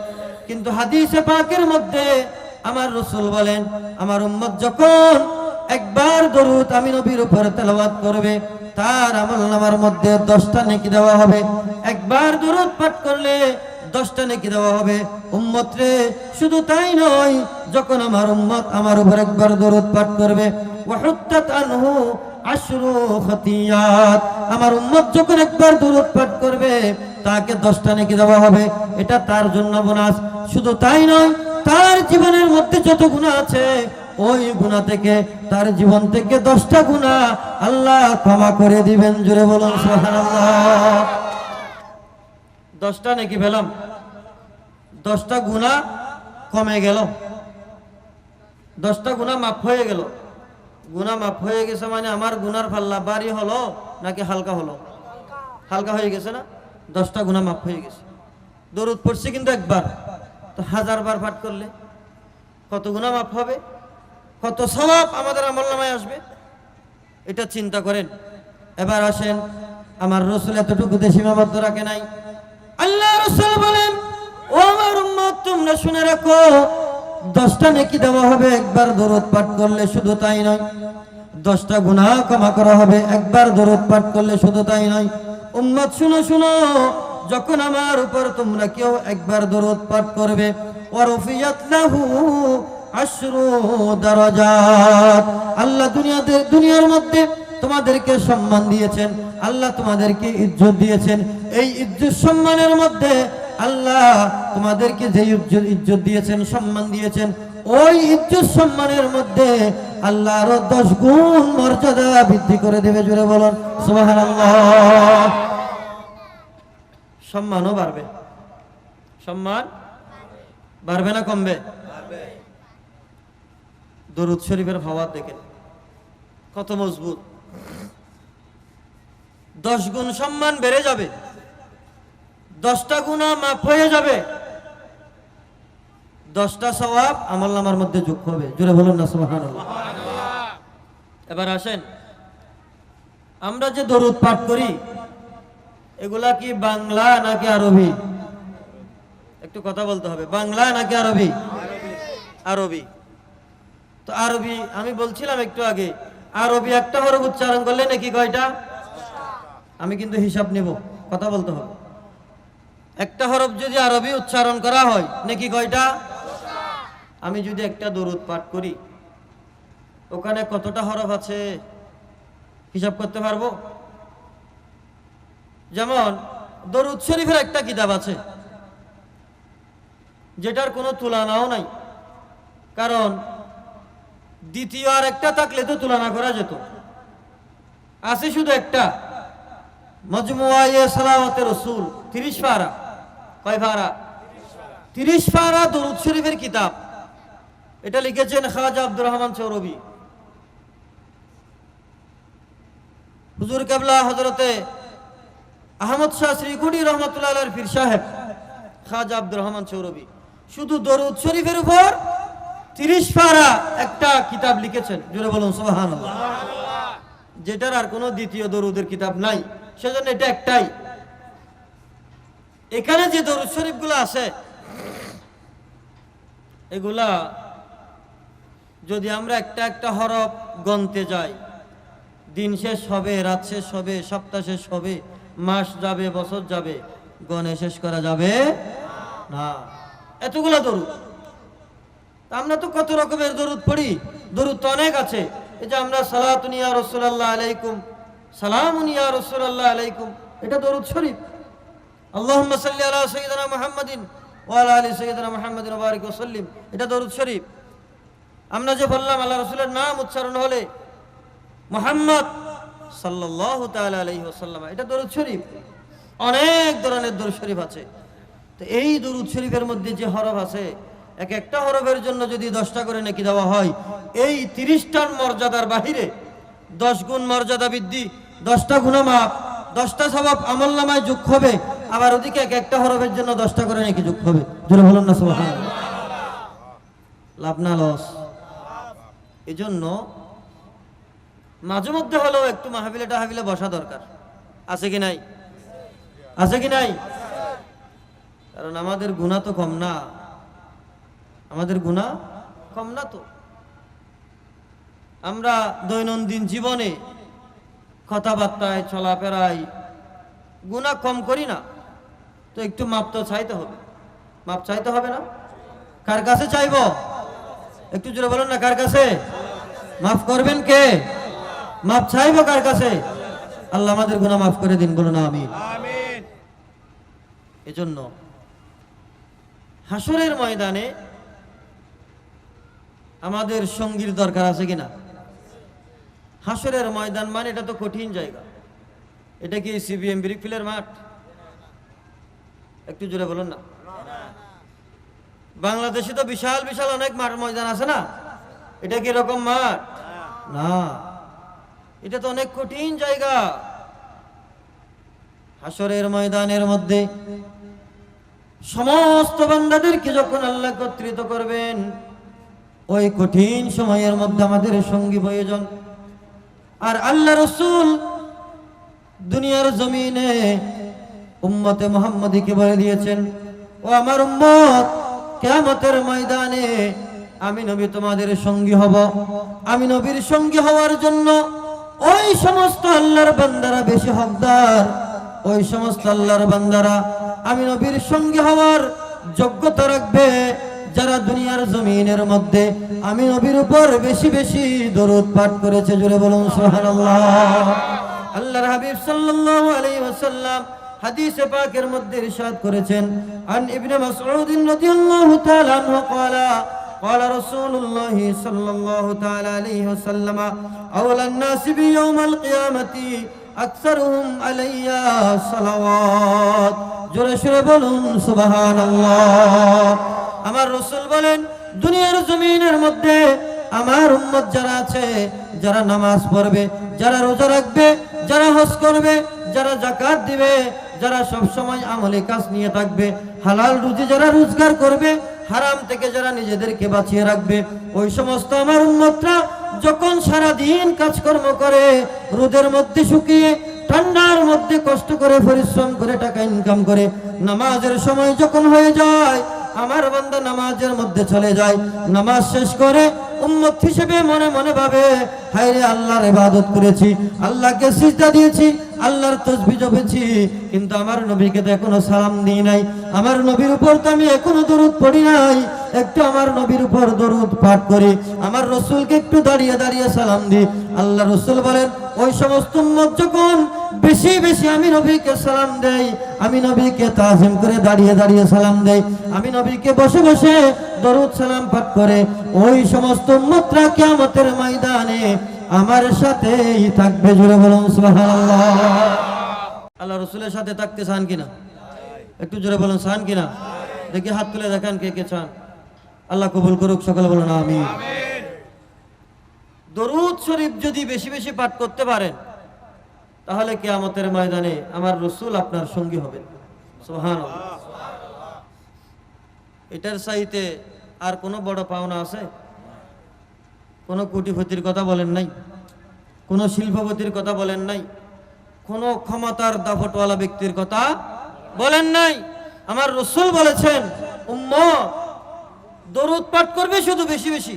কিন্তু হাদিসে পাকের মধ্যে আমার রাসূল বলেন, আমার উম্মত যখন একবার দরুদ আমি নবীর উপর তেলাওয়াত করবে, তার আমলনামার মধ্যে 10টা নেকি দেওয়া হবে। একবার দরুদ পাঠ করলে 10টা নেকি দেওয়া হবে। উম্মত রে, শুধু তাই নয়, যখন আমার উম্মত আমার উপর একবার দরুদ পাঠ করবে, ওয়া হুত্তাত আনহু আশরু খাতিয়াত, আমার উম্মত যখন একবার দরুদ পাঠ করবে, তাকে 10টা নেকি দেওয়া হবে। এটা তার জন্য বোনাস। শুধু তাই নয়, তার জীবনের মধ্যে যত গুনাহ আছে, ওই গুনাহ থেকে, তার জীবন থেকে 10টা গুনাহ আল্লাহ ক্ষমা করে দিবেন। জোরে বলুন সুবহানাল্লাহ। 10টা নেকি পেলাম, 10টা গুনাহ কমে গেল, 10টা গুনাহ মাফ হয়ে গেল। গুনাহ মাফ হয়ে গেছে মানে আমার গুনার পাল্লা ভারী হলো নাকি হালকা হলো? হালকা হয়ে গেছে না? 10টা গুনাহ মাফ হয়ে গেছে। দরুদ পড়ছি কিন্তু একবার, তো 1000 বার পাঠ করলে কত গুনাহ মাফ হবে, কত সওয়াব আমাদের আমলনামায় আসবে, এটা চিন্তা করেন। এবার আসেন, আমার রাসূল এতটুকুতে সীমাবদ্ধ রাখে নাই। আল্লাহ রাসূল বলেন, ও আমার উম্মত, তোমরা শুনে রাখো, 10টা নেকি দেওয়া হবে একবার দরুদ পাঠ করলে, শুধু তাই নয় 10টা গুনাহ ক্ষমা করা হবে একবার দরুদ পাঠ করলে, শুধু তাই নয়। উম্মত শুনো শুনো, যখন আমার উপর তোমরা কেউ একবার দরুদ পাঠ করবে, ওয়ারফিয়াত লাহু আশরু দারাজাত, আল্লাহ দুনিয়ার মধ্যে তোমাদেরকে সম্মান দিয়েছেন, আল্লাহ তোমাদেরকে ইজ্জত দিয়েছেন। এই ইজ্জত সম্মানের মধ্যে আল্লাহ তোমাদেরকে যে ইজ্জত দিয়েছেন, সম্মান দিয়েছেন, ওই ইজ্জত সম্মানের মধ্যে আল্লাহ আরো 10 গুণ মর্যাদা বৃদ্ধি করে দেবে। জোরে বলুন সুবহানাল্লাহ। সম্মানও বাড়বে। সম্মান বাড়বে না কমবে? দরুদ শরীফের ফাওয়াত দেখেন কত মজবুত। 10 গুণ সম্মান বেড়ে যাবে, 10টা গুনাহ মাফ হয়ে যাবে, 10টা সওয়াব আমলনামার মধ্যে যোগ হবে। জোরে বলুন না সুবহানাল্লাহ। এবার আসেন, আমরা যে দরুদ পাঠ করি এগুলা কি বাংলা নাকি আরবি? একটু কথা বলতে হবে, বাংলা নাকি আরবি? আরবি। তো আরবি আমি বলছিলাম একটু আগে, আরবি একটা হরফ উচ্চারণ করলে নাকি কয়টা? আমি কিন্তু হিসাব নেব, কথা বলতে হবে। একটা হরফ যদি আরবি উচ্চারণ করা হয় নাকি কয়টা? আমি যদি একটা দরুদ পাঠ করি ওখানে কতটা হরফ আছে হিসাব করতে পারবো? যেমন দরুদ শরীফের একটা কিতাব আছে যেটার কোনো তুলনাও নাই, কারণ দ্বিতীয় আর একটা থাকলে তো তুলনা করা যেত। আছে শুধু একটা, মজমুআয়ে সালাওয়াতে রাসূল 30 পারা। কয় পারা? 30 পারা দরুদ শরীফের কিতাব। এটা লিখেছেন খাজা আব্দুর রহমান চৌরবি। হুজুর কেবলা হযরতে আহমদ শাহ শ্রীকুটি রহমাতুল্লাহ আলাইহির পীর সাহেব খাজা আব্দুর রহমান চৌরবি শুধু দরুদ শরীফের উপর 30 পারা একটা কিতাব লিখেছেন। জোরে বলুন সুবহানাল্লাহ। যেটার আর কোনো দ্বিতীয় দরুদের কিতাব নাই, সেজন্য এটা একটাই। এখানে যে দরুদ শরীফগুলো আছে এগুলা যদি আমরা একটা একটা হরফ গণতে যাই, দিন শেষ হবে, রাত শেষ হবে, সপ্তাহ শেষ হবে, মাস যাবে, বছর যাবে, গণে শেষ করা যাবে না। এতগুলা দরুদ। আমরা তো কত রকমের দরুদ পড়ি, দরুদ তো অনেক আছে। এই যে আমরা সালাতুন ইয়া রাসূলুল্লাহ আলাইকুম, সালামুন ইয়া রাসূলুল্লাহ আলাইকুম, এটা দরুদ শরীফ। আল্লাহুম্মা সাল্লি আলা সাইয়্যিদিনা মুহাম্মাদিন ওয়া আলা আলি সাইয়্যিদিনা মুহাম্মাদিন ওয়া বারিক ওয়া সাল্লিম, এটা দরুদ শরীফ। আমরা যে বললাম আল্লাহ রাসূলের নাম উচ্চারণ হলে মুহাম্মদ সাল্লাল্লাহু তাআলা আলাইহি ওয়াসাল্লাম, এটা দরুদ শরীফ। অনেক ধরনের দরুদ শরীফ আছে। তো এই দরুদ শরীফের মধ্যে যে হরফ আছে, এক একটা হরফের জন্য যদি 10টা করে নেকি দেওয়া হয়, এই 30টার মর্যাদার বাহিরে 10 গুণ মর্যাদা বৃদ্ধি, 10টা গুনাহ মাফ, 10টা সওয়াব আমলনামায় যোগ হবে। আবার ওদিকে এক একটা হরফের জন্য 10টা করে নেকি যোগ হবে। জোরে বলুন না সুবহানাল্লাহ। লাভ না লস? এজন্য মাঝে মধ্যে হলেও একটু মাহফিলে টাহফিলে বসা দরকার। আছে কি নাই? আছে কি নাই? কারণ আমাদের গুনাহ তো কম না, আমাদের গুনাহ কম না। তো আমরা দৈনন্দিন জীবনে কথাবার্তায় চলাফেরায় গুনাহ কম করি না, তো একটু মাপ তো চাইতে হবে। মাপ চাইতে হবে না? কার কাছে চাইবো? একটু জোরে বলুন না, কার কাছে? মাফ করবেন কে? মাপ চাইবো কার কাছে? আল্লাহ আমাদের গুনাহ মাফ করে দিন, বলুন আমিন। এজন্য হাসরের ময়দানে আমাদের সঙ্গীর দরকার আছে কিনা? হাসরের ময়দান মানে এটা তো কঠিন জায়গা। এটা কি সিবিএম ব্রিকফিলের মাঠ? একটু জোরে বলুন না। বাংলাদেশে তো বিশাল বিশাল অনেক মাঠ ময়দান আছে না? এটা কি এরকম মাঠ না, এটা তো অনেক কঠিন জায়গা। হাসরের ময়দানের মধ্যে সমস্ত বান্দাদেরকে যখন আল্লাহ একত্রিত করবেন, ওই কঠিন সময়ের মধ্যে আমাদের সঙ্গী প্রয়োজন। আর আল্লাহ রাসূল দুনিয়ার জমিনে উম্মতে মুহাম্মদীকে বলে দিয়েছেন, ও আমার উম্মত, কিয়ামতের ময়দানে আমি নবী তোমাদের সঙ্গী হব। আমি নবীর সঙ্গী হওয়ার জন্য ওই সমস্ত আল্লাহর বান্দারা বেশি হকদার, ওই সমস্ত আল্লাহর বান্দারা আমি নবীর সঙ্গী হওয়ার যোগ্যতা রাখবে যারা দুনিয়ার জমিনের মধ্যে আমি নবীর উপর বেশি বেশি দরুদ পাঠ করেছে। জোরে বলুন সুবহানাল্লাহ। আল্লাহর হাবিব সাল্লাল্লাহু আলাইহি ওয়াসাল্লাম হাদিসে পাকের মধ্যে ইরশাদ করেছেন, আন ইবনে মাসউদ রাদিয়াল্লাহু তাআলা আনহু ক্বালা قال رسول الله صلى الله تعالى عليه وسلم أولى الناس بيوم القيامة أكثرهم علي صلوات। জোরে সুরে বলুন সুবহানাল্লাহ। আমার রাসূল বলেন, দুনিয়ার জমিনের মধ্যে আমার উম্মত যারা আছে, যারা নামাজ পড়বে, যারা রোজা রাখবে, যারা হজ করবে, যারা যাকাত দিবে, যারা সব সময় আমলে কাজ নিয়ে থাকবে, হালাল রুজি যারা রোজগার করবে, হারাম থেকে যারা নিজেদেরকে বাঁচিয়ে রাখবে, ওই সমস্ত আমার উম্মতরা যখন সারা দিন কাজকর্ম করে, রোদের মধ্যে শুকিয়ে, ঠান্ডার মধ্যে কষ্ট করে পরিশ্রম করে টাকা ইনকাম করে, নামাজের সময় যখন হয়ে যায়, আমার বান্দা নামাজের মধ্যে চলে যায়, নামাজ শেষ করে উম্মত হিসেবে মনে মনে ভাবে, হায় রে, আল্লাহর ইবাদত করেছি, আল্লাহকে সিজদা দিয়েছি, আল্লাহর তাসবিহ জপেছি, কিন্তু আমার নবীকে তো এখনো সালাম দিই নাই, আমার নবীর উপর তো আমি এখনো দরুদ পড়ি নাই। একটু আমার নবীর উপর দরুদ পাঠ করি, আমার রাসূলকে একটু দাঁড়িয়ে দাঁড়িয়ে সালাম দিই। আল্লাহ রাসূল বলেন, ওই সমস্ত উম্মত যখন বেশি বেশি আমি নবীকে সালাম দেই, আমি নবীকে তাজিম করে দাঁড়িয়ে দাঁড়িয়ে সালাম দেই, আমি নবীকে বসে বসে দরুদ সালাম পাঠ করে, ওই সমস্ত উম্মতরা কিয়ামতের ময়দানে আমার সাথেই থাকবে। জোরে বলুন সুবহানাল্লাহ। আল্লাহ রাসূলের সাথে থাকতে চান কিনা? একটু জোরে বলুন, চান কিনা? দেখি হাত তুলে দেখান কে কে চান। আল্লাহ কবুল করুক, সকলে বলুন আমিন। দরুদ শরীফ যদি বেশি বেশি পাঠ করতে পারেন, তাহলে কিয়ামতের ময়দানে আমার রাসূল আপনার সঙ্গী হবেন। সুবহানাল্লাহ। এটার চাইতে আর কোনো বড় পাওনা আছে? কোনো কোটিপতির কথা বলেন নাই, কোনো শিল্পপতির কথা বলেন নাই, কোনো ক্ষমতার দাপটওয়ালা ব্যক্তির কথা বলেন নাই। আমার রাসূল বলেছেন, উম্মত দরুদ পাঠ করবে শুধু বেশি বেশি,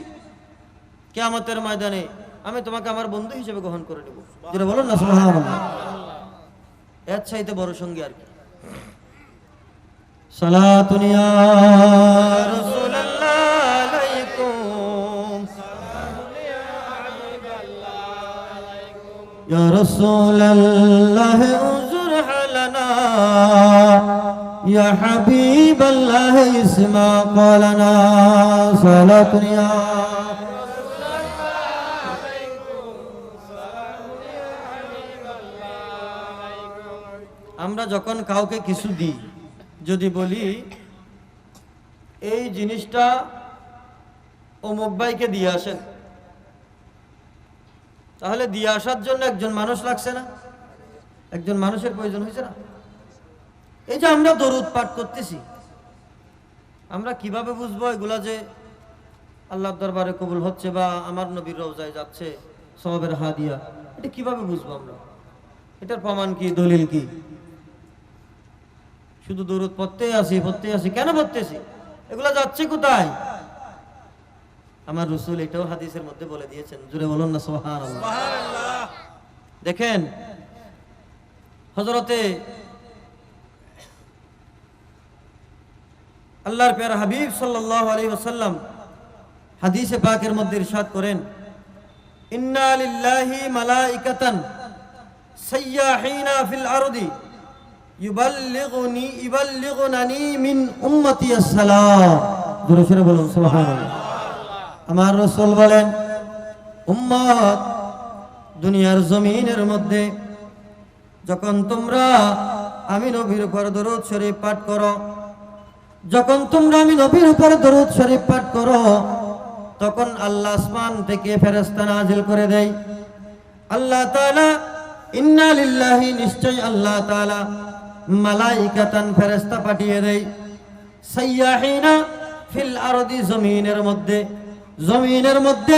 কিয়ামতের ময়দানে আমি তোমাকে আমার বন্ধু হিসেবে গ্রহণ করে নেব। যেটা বলুন না সুবহানাল্লাহ। এর চাইতে বড় সঙ্গী আর কি? সালাতুন ইয়া রাসূলুল্লাহ আলাইকুম, ইয়া রাসূলুল্লাহ উযুর হালানা, ইয়া হাবিবাল্লাহ ইসমা ক্বালানা। সালাতুন ইয়া আমরা যখন কাউকে কিছু দিই, যদি বলি এই জিনিসটা অমুক ভাইকে দিয়ে আসেন, তাহলে দিয়ে আসার জন্য একজন মানুষ লাগছে না? একজন মানুষের প্রয়োজন হয়েছে না? এই যে আমরা দরুদ পাঠ করতেছি, আমরা কিভাবে বুঝবো এগুলা যে আল্লাহর দরবারে কবুল হচ্ছে বা আমার নবীর রওজায় যাচ্ছে সওয়াবের হাদিয়া? এটা কিভাবে বুঝবো আমরা? এটার প্রমাণ কি, দলিল কি? শুধু দরুদ পড়তেই আসি, কেন পড়তেছি? এগুলা যাচ্ছে কোথায়? আমার রাসূল এটাও হাদিসের মধ্যে বলে দিয়েছেন। জোরে বলুন না সুবহানাল্লাহ। দেখেন, হযরতে আল্লাহর প্যারা হাবিব সাল্লাল্লাহু আলাইহি ওয়াসাল্লাম হাদিসে পাকের মধ্যে ইরশাদ করেন, ইন্না লিল্লাহি মালাইকাতান সাইয়াহিনা ফিল আরদি ইউবাল্লিগুনানি মিন উম্মতি আসসালাম। জোরে সুরে বলুন সুবহানাল্লাহ। আমার রাসূল বলেন, উম্মত, দুনিয়ার জমিনের মধ্যে যখন তোমরা আমি নবীর উপর দরুদ শরীফ পাঠ করো, যখন তোমরা আমি নবীর উপর দরুদ শরীফ পাঠ করো, তখন আল্লাহ আসমান থেকে ফেরেশতা নাজিল করে দেয়। আল্লাহ তাআলা, ইন্না লিল্লাহি, নিশ্চয় আল্লাহ তাআলা মালাইকাতান ফেরেশতা পাঠিয়ে দেয়, সাইয়াহিনা ফিল আরদি, জমিনের মধ্যে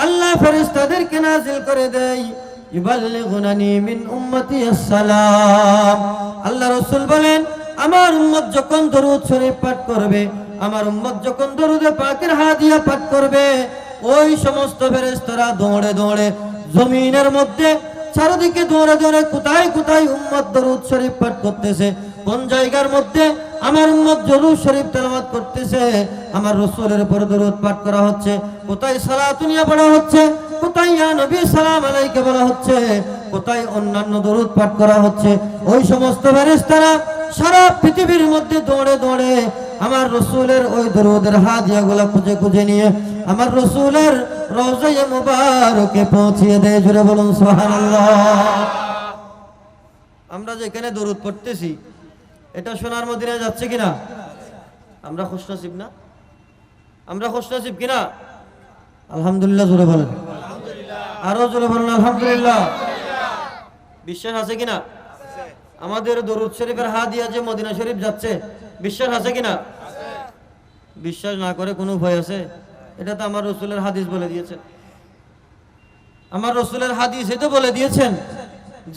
আল্লাহ ফেরেশতাদেরকে নাজিল করে দেয়। ইবাল্লিগুনানি মিন উম্মতি আসসালাম। আল্লাহ রাসূল বলেন, আমার উম্মত যখন দরুদ শরীফ পাঠ করবে, আমার উম্মত যখন দরুদে পাকের হাদিয়া পাঠ করবে, ওই সমস্ত ফেরেশতারা দৌড়ে দৌড়ে জমিনের মধ্যে চারিদিকে দৌড়ে দৌড়ে কোথায় কোথায় উম্মত দরুদ শরীফ পাঠ করতেছে, কোন জায়গার মধ্যে আমার উম্মত দরুদ শরীফ তেলাওয়াত করতেছে, আমার রাসূলের উপর দরুদ পাঠ করা হচ্ছে, কোথায় সালাতুনিয়া পড়া হচ্ছে, কোথায় ইয়া নবী সালাম আলাইকা বলা হচ্ছে, কোথায় অন্যান্য দরুদ পাঠ করা হচ্ছে, ওই সমস্ত ফেরেশতারা সারা পৃথিবীর মধ্যে দৌড়ে দৌড়ে আমার রাসূলের ওই দরুদের হাদিয়াগুলো খুঁজে খুঁজে নিয়ে আমার রাসূলের রওজায়ে মুবারকে পৌঁছিয়ে দেয়। জোরে বলুন সুবহানাল্লাহ। আমরা যেখানে দরুদ পড়তেছি এটা সোনার মদিনায় যাচ্ছে কিনা? আমরা খুশনসিব না? আমরা খুশনসিব কিনা? আলহামদুলিল্লাহ জোরে বলেন, আরো জোরে বলেন আলহামদুলিল্লাহ। বিশ্বাস আছে কিনা? আমাদের দরুদ শরীফের হাদিয়া যে মদিনা শরীফ যাচ্ছে, বিশ্বাস আছে কিনা? বিশ্বাস না করে কোনো উপায় আছে? এটা তো আমার রাসূলের হাদিস বলে দিয়েছেন। আমার রাসূলের হাদিস এটা বলে দিয়েছেন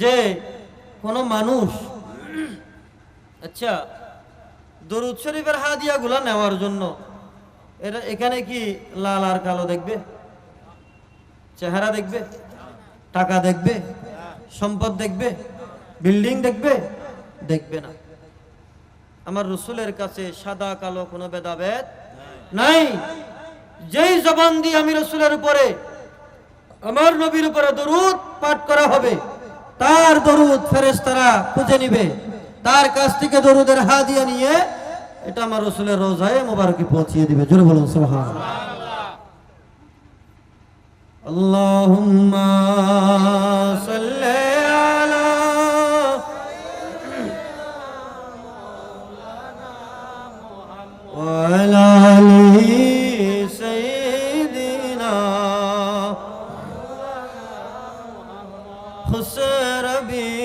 যে কোন মানুষ আচ্ছা দরুদ শরীফের হাদিয়াগুলো নেওয়ার জন্য এখানে কি লাল আর কালো দেখবে, চেহারা দেখবে, টাকা দেখবে, সম্পদ দেখবে, বিল্ডিং দেখবে? দেখবে না। আমার রাসূলের কাছে সাদা কালো কোনো ভেদাভেদ নাই। যেই জবান দিয়ে আমি রাসূলের উপরে, আমার নবীর উপরে দরুদ পাঠ করা হবে, তার দরুদ ফেরেশতারা খুঁজে নিবে, তার কাছ থেকে দরুদের হাদিয়া নিয়ে এটা আমার রাসূলের রওজায়ে মুবারকে পৌঁছিয়ে দিবে। জোরে বলুন সুবহানাল্লাহ। আল্লাহুম্মা সাল্লি আলা ওয়া আলা আলি সাইয়্যিদিনা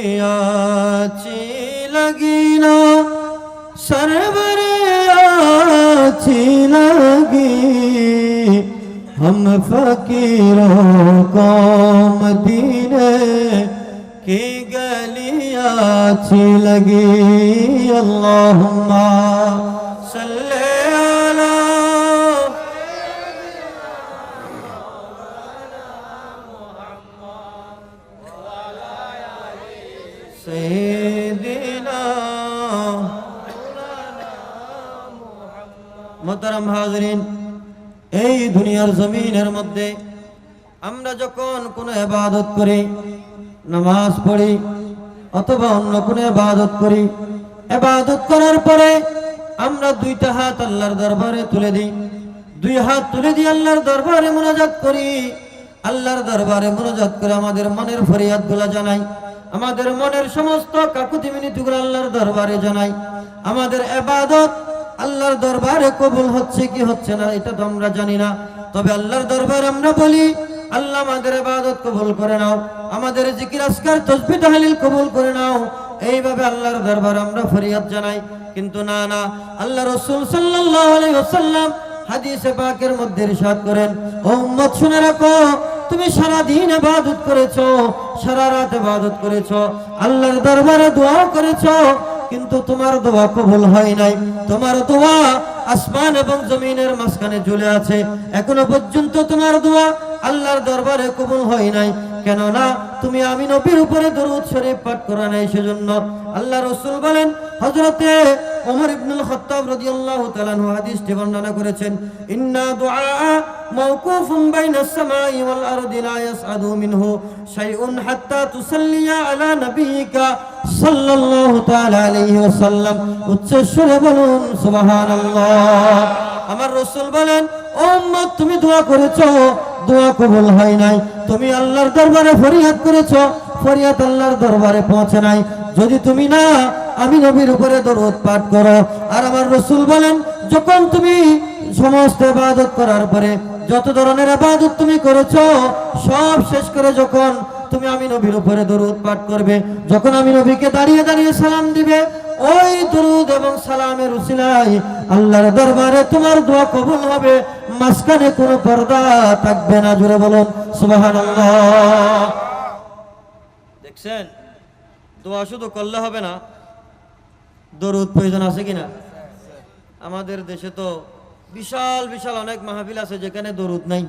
খুসরবিয়াচি লগিনা सरवरे अच्छी लगी, हम फकीरों को मदीने की गलियां अच्छी लगी। अल्लाहुम्मा सल्ले अला सय्यिदिना। মোহতারাম হাজরিন, এই দুনিয়ার জমিনের মধ্যে আমরা যখন কোনো ইবাদত করি, নামাজ পড়ি অথবা অন্য কোনো ইবাদত করি, ইবাদত করার পরে আমরা দুইটা হাত আল্লাহর দরবারে তুলে দিই, দুই হাত তুলে দিয়ে আল্লাহর দরবারে মুনাজাত করি। আল্লাহর দরবারে মুনাজাত করে আমাদের মনের ফরিয়াদগুলো জানাই, আমাদের মনের সমস্ত কাকুতি মিনতিগুলো আল্লাহর দরবারে জানাই। আমাদের ইবাদত আল্লাহর দরবারে কবুল হচ্ছে কি হচ্ছে না এটা তো আমরা জানি না, তবে আল্লাহর দরবারে আমরা বলি, আল্লাহ আমাদের ইবাদত কবুল করে নাও, আমাদের জিকির আজকার তাসবিহ তাহলিল কবুল করে নাও। এইভাবে আল্লাহর দরবারে আমরা ফরিয়াদ জানাই। কিন্তু না না, আল্লাহ রাসূল সাল্লাল্লাহু আলাইহি ওয়াসাল্লাম হাদিসে পাকের মধ্যে ইরশাদ করেন, ও উম্মত শুনে রাখো, তুমি সারা দিন ইবাদত করেছো, সারা রাত ইবাদত করেছো, আল্লাহর দরবারে দোয়া করেছো, কিন্তু তোমার দোয়া কবুল হয় নাই। তোমার দোয়া আসমান এবং জমিনের মাঝখানে ঝুলে আছে, এখনো পর্যন্ত তোমার দোয়া আল্লাহর দরবারে কবুল হয় নাই। কেননা তুমি আমি নবীর উপরে দরুদ শরীফ পাঠ করা নাই। সেজন্য আল্লাহ রাসূল বলেন, হযরতে ওমর ইবনুল খাত্তাব রাদিয়াল্লাহু তাআলা আনহু হাদিসটি বর্ণনা করেছেন, ইন্না দুআ মাওকুফুন বাইনাস সামাই ওয়াল আরদি লা ইয়াসআদু মিনহু শাইউন হাত্তা তুসাল্লিয়া আলা নাবিয়িকা সাল্লাল্লাহু তাআলা আলাইহি ওয়াসাল্লাম। উচ্চ স্বরে বলুন সুবহানাল্লাহ। আমার রাসূল বলেন, ও উম্মত তুমি দোয়া করেছো, দোয়া কবুল হয় নাই। তুমি আল্লাহর দরবারে ফরিয়াদ করেছো, ফরিয়াদ আল্লাহর দরবারে পৌঁছে নাই। যদি তুমি না আমি নবীর উপরে দরুদ পাঠ করো। আর আমার রাসূল বলেন, যখন তুমি সমস্ত ইবাদত করার পরে যত ধরনের ইবাদত তুমি করেছো সব শেষ করে যখন তুমি আমি নবীর উপরে দরুদ পাঠ করবে, যখন আমি নবীকে দাঁড়িয়ে দাঁড়িয়ে সালাম দিবে, ওই দরুদ এবং সালামের উসিলায় আল্লাহর দরবারে তোমার দোয়া কবুল হবে, মাঝখানে কোনো পর্দা থাকবে না। জোরে বলুন সুবহানাল্লাহ। দেখছেন, দোয়া শুধু করলে হবে না, দরুদ প্রয়োজন আছে কিনা? আমাদের দেশে তো বিশাল বিশাল অনেক মাহফিল আছে যেখানে দরুদ নাই,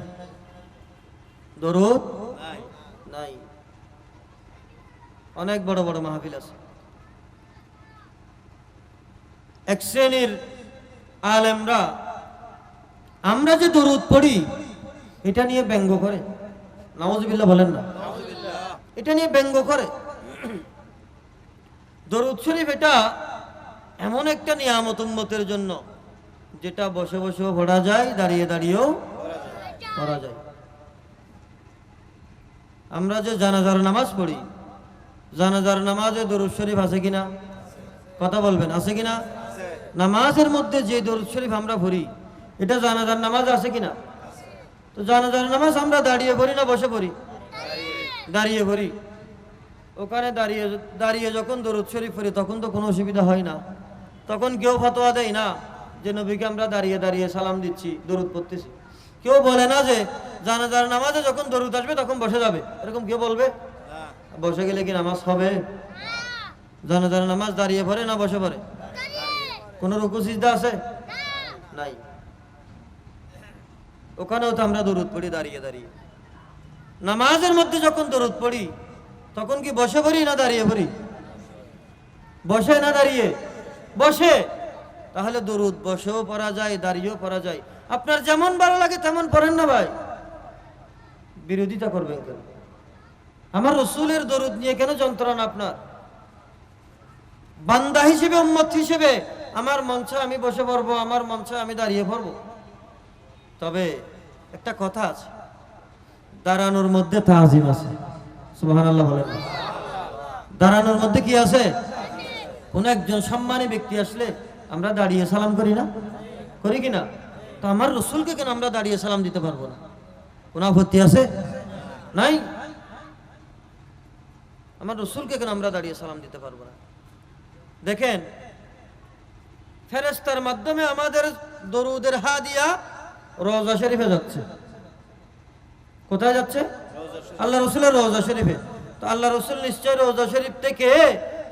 দরুদ নাই। অনেক বড় বড় মাহফিল আছে, এক শ্রেণীর আলেমরা আমরা যে দরুদ পড়ি এটা নিয়ে ব্যঙ্গ করে, নাউজুবিল্লাহ বলেন না, এটা নিয়ে ব্যঙ্গ করে। দরুদ শরীফ এটা এমন একটা নিয়ামত উম্মতের জন্য যেটা বসে বসেও পড়া যায়, দাঁড়িয়ে দাঁড়িয়েও পড়া যায়। আমরা যে জানাজার নামাজ পড়ি, জানাজার নামাজে দরুদ শরীফ আছে কিনা? কথা বলবেন, আছে কিনা? নামাজের মধ্যে যে দরুদ শরীফ আমরা পড়ি এটা জানাজার নামাজ আছে কিনা? তো জানাজার নামাজ আমরা দাঁড়িয়ে পড়ি না বসে পড়ি? দাঁড়িয়ে পড়ি। ওখানে দাঁড়িয়ে দাঁড়িয়ে যখন দরুদ শরীফ পড়ি তখন তো কোনো অসুবিধা হয় না, তখন কেউ ফতোয়া দেয় না যে নবীকে আমরা দাঁড়িয়ে দাঁড়িয়ে সালাম দিচ্ছি, দরুদ পড়তেছি। কেউ বলে না যে জানাজার নামাজে যখন দরুদ আসবে তখন বসে যাবে, এরকম কেউ বলবে? বসে গেলে কি নামাজ হবে? জানাজার নামাজ দাঁড়িয়ে পড়ে না বসে পড়ে? কোন রুকু সিজদা আছে? নাই। ওখানেও তো আমরা দরুদ পড়ি দাঁড়িয়ে দাঁড়িয়ে। নামাজের মধ্যে যখন দরুদ পড়ি তখন কি বসে পড়ি না দাঁড়িয়ে পড়ি? বসে না দাঁড়িয়ে? বসে। তাহলে দরুদ বসেও পড়া যায়, দাঁড়িয়েও পড়া যায়। আপনার যেমন ভালো লাগে তেমন পড়েন না ভাই, বিরোধিতা করবেন কেন? আমার রাসূলের দরুদ নিয়ে কেন যন্ত্রণা আপনার? বান্দা হিসেবে, উম্মত হিসেবে আমার মন চায় আমি বসে পড়বো, আমার মন চায় আমি দাঁড়িয়ে পড়বো। তবে একটা কথা আছে, দাঁড়ানোর মধ্যে তাজিম আছে। সুবহানাল্লাহ বলেন। দাঁড়ানোর মধ্যে কি আছে? কোন একজন সম্মানী ব্যক্তি আসলে আমরা দাঁড়িয়ে সালাম করি না? করি কিনা? তো আমার রাসূলকে কেন আমরা দাঁড়িয়ে সালাম দিতে পারবো না? কোন আপত্তি আছে? নাই। আমার রাসূলকে কেন আমরা দাঁড়িয়ে সালাম দিতে পারবো না? দেখেন, ফেরেশতার মাধ্যমে আমাদের দরুদের হাদিয়া রওজা শরীফে যাচ্ছে। কোথায় যাচ্ছে? আল্লাহ রাসূলের রওজা শরীফে। তো আল্লাহ রাসূল নিশ্চয় রওজা শরীফ থেকে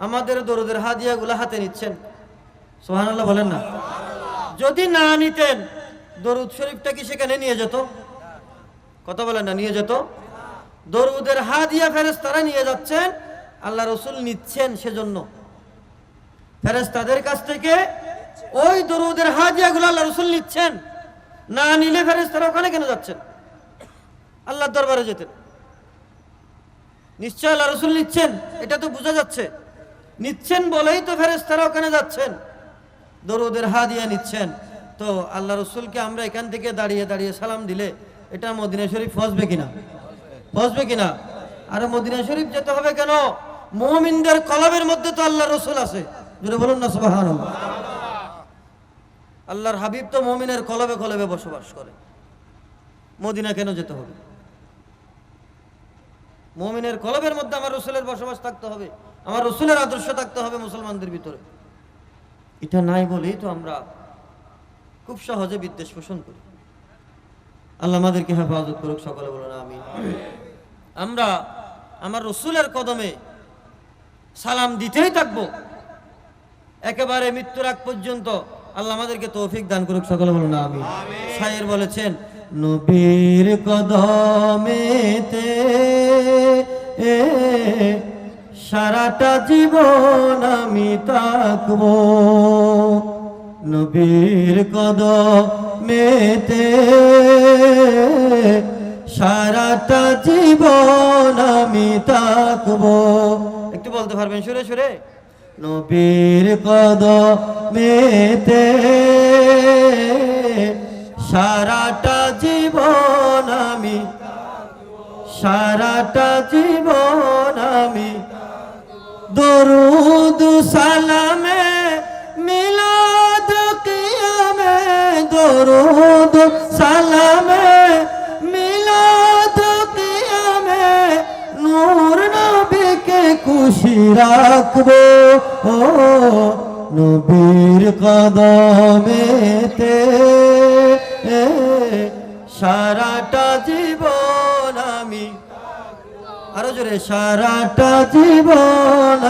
আমাদের দরুদের হাদিয়াগুলো হাতে নিচ্ছেন। সুবহানাল্লাহ বলেন না। যদি না নিতেন দরুদ শরীফটা কি সেখানে নিয়ে যেত? কথা বলেন না, নিয়ে যেত? দরুদের হাদিয়া ফেরেশতারা নিয়ে যাচ্ছেন, আল্লাহ রাসূল নিচ্ছেন। সেজন্য ফেরেশতাদের কাছ থেকে ওই দরুদের হাদিয়াগুলো আল্লাহ রাসূল নিচ্ছেন। না নিলে ফেরেশতারা ওখানে কেন যাচ্ছেন? আল্লাহর দরবারে যেতেন। নিশ্চয় আল্লাহ রাসূল নিচ্ছেন, এটা তো বোঝা যাচ্ছে। নিচ্ছেন বলেই তো ফেরেশতারা ওখানে যাচ্ছেন, দরুদের হাদিয়া নিচ্ছেন। তো আল্লাহ রাসূলকে আমরা এখান থেকে দাঁড়িয়ে দাঁড়িয়ে সালাম দিলে এটা মদিনা শরীফ পৌঁছবে কিনা? পৌঁছবে কিনা? আর মদিনা শরীফ যেতে হবে কেন? মুমিনদের কলবের মধ্যে তো আল্লাহর রাসূল আছে। জোরে বলুন না সুবহানাল্লাহ। আল্লাহর হাবিব তো মুমিনের কলবে কলবে বসবাস করে, মদিনা কেন যেতে হবে? মুমিনের কলবের মধ্যে আমার রাসূলের বসবাস থাকতে হবে, আমার রাসূলের আদর্শ থাকতে হবে মুসলমানদের ভিতরে। এটা নাই বলেই তো আমরা খুব সহজে বিদ্বেষ পোষণ করি। আল্লাহ আমাদেরকে হেফাজত করুক, সকলে বলুন আমিন। আমরা আমার রাসূলের কদমে সালাম দিতেই থাকবো একেবারে মৃত্যুর আগ পর্যন্ত। আল্লাহ আমাদেরকে তৌফিক দান করুক, সকলে বলুন আমিন। শায়ের বলেছেন, নবীর কদমেতে সারাটা জীবন আমি থাকবো, নবীর কদমেতে সারাটা জীবন আমি থাকবো। একটু বলতে পারবেন সুরে সুরে? নবীর কদমেতে সারাটা জীবন আমি, সারাটা জীবন আমি দরুদ সালামে মিলাদ কিয়ামে, দরুদ সালামে মিলাদ কিয়ামে নূর নবীকে খুশি রাখবো। ও নবীর কদমেতে সারাটা জীবন আমি। আরো জোরে, সারাটা জীবন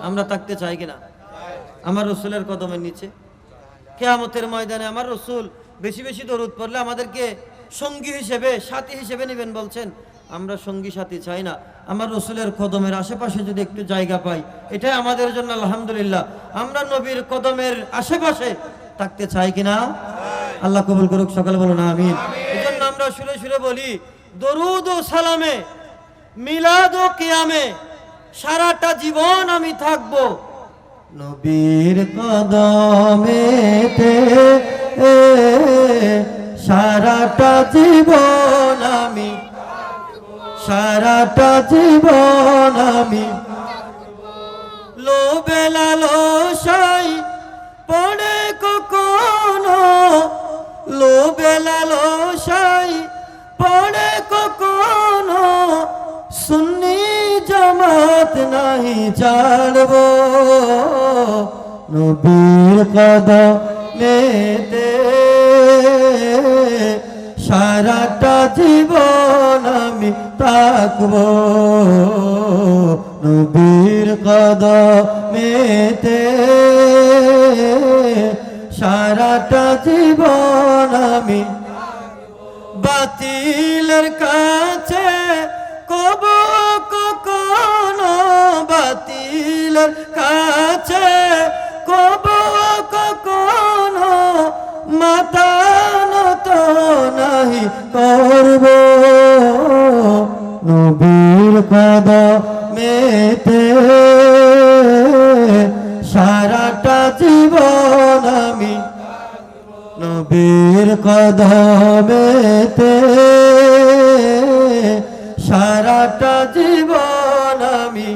আমরা থাকতে চাই কিনা আমার রসুলের কদমের নিচে? কিয়ামতের ময়দানে আমার রসুল বেশি বেশি দরুদ পড়লে আমাদেরকে সঙ্গী হিসেবে, সাথী হিসেবে নেবেন বলছেন। আমরা সঙ্গী সাথী চাই না, আমার রসুলের কদমের আশেপাশে যদি একটু জায়গা পাই, এটাই আমাদের জন্য আলহামদুলিল্লাহ। আমরা নবীর কদমের আশেপাশে থাকতে চাই কিনা? আল্লাহ কবুল করুক, সকালে বলুন আমিন। এই জন্য আমরা সুরে সুরে বলি, দরুদ ও সালামে, মিলাদ ও কিয়ামে সারাটা জীবন আমি থাকবো নবীর কদমেতে, সারাটা জীবন আমি, সারাটা জীবন আমি লোভে লালসাই পড়ে কখনো, লোভে লালসাই পড়ে কখনো, সুন্নি জামাত নাহি ছাড়বো নবীর কদমেতে, সারাটা জীবন আমি থাকবো নবীর কদমেতে, সারাটা জীবন আমি বাতিলের কাছে কব কখনো, বাতিলের কাছে কব কখনো, মাথা নত নাহি করব নবীর কদমেতে, সারাটা জীবন আমি নবীর কদমেতে, সারাটা জীবন আমি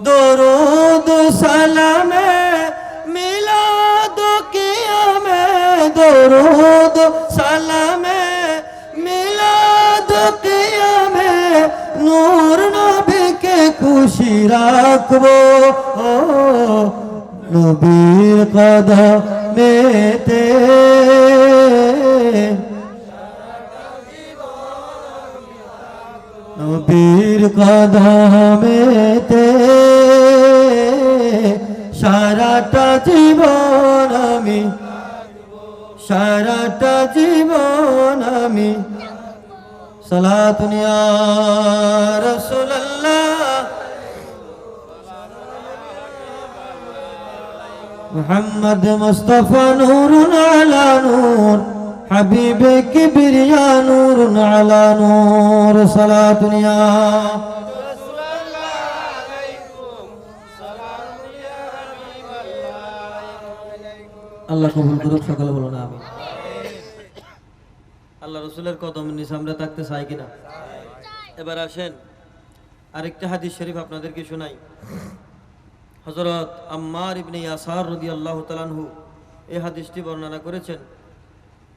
দরুদ সালামে, মিলাদ কিয়ামে, দরুদ সালামে, মিলাদ কিয়ামে, নূর নবীকে খুশি রাখবো নবীর কদমেতে, নবীর কদমেতে, সারাটা জীবন আমি, সারাটা জীবন আমি সালাতুন ইয়া রাসূলুল্লাহ মুহাম্মদ মুস্তাফা নূরুন আলা নূর, হাবিবে কিবরিয়া নূরুন আলা নূর, সালাতুন ইয়া আল্লাহ কবুল করুক, সকলে বলুন আমিন। আল্লাহ রসুলের কদমের নিচে আমরা থাকতে চাই কিনা? এবার আসেন আরেকটা হাদিস শরীফ আপনাদেরকে শোনাই। হযরত আম্মার ইবনে ইয়াসার রাদিয়াল্লাহু তাআলা আনহু এই হাদিসটি বর্ণনা করেছেন।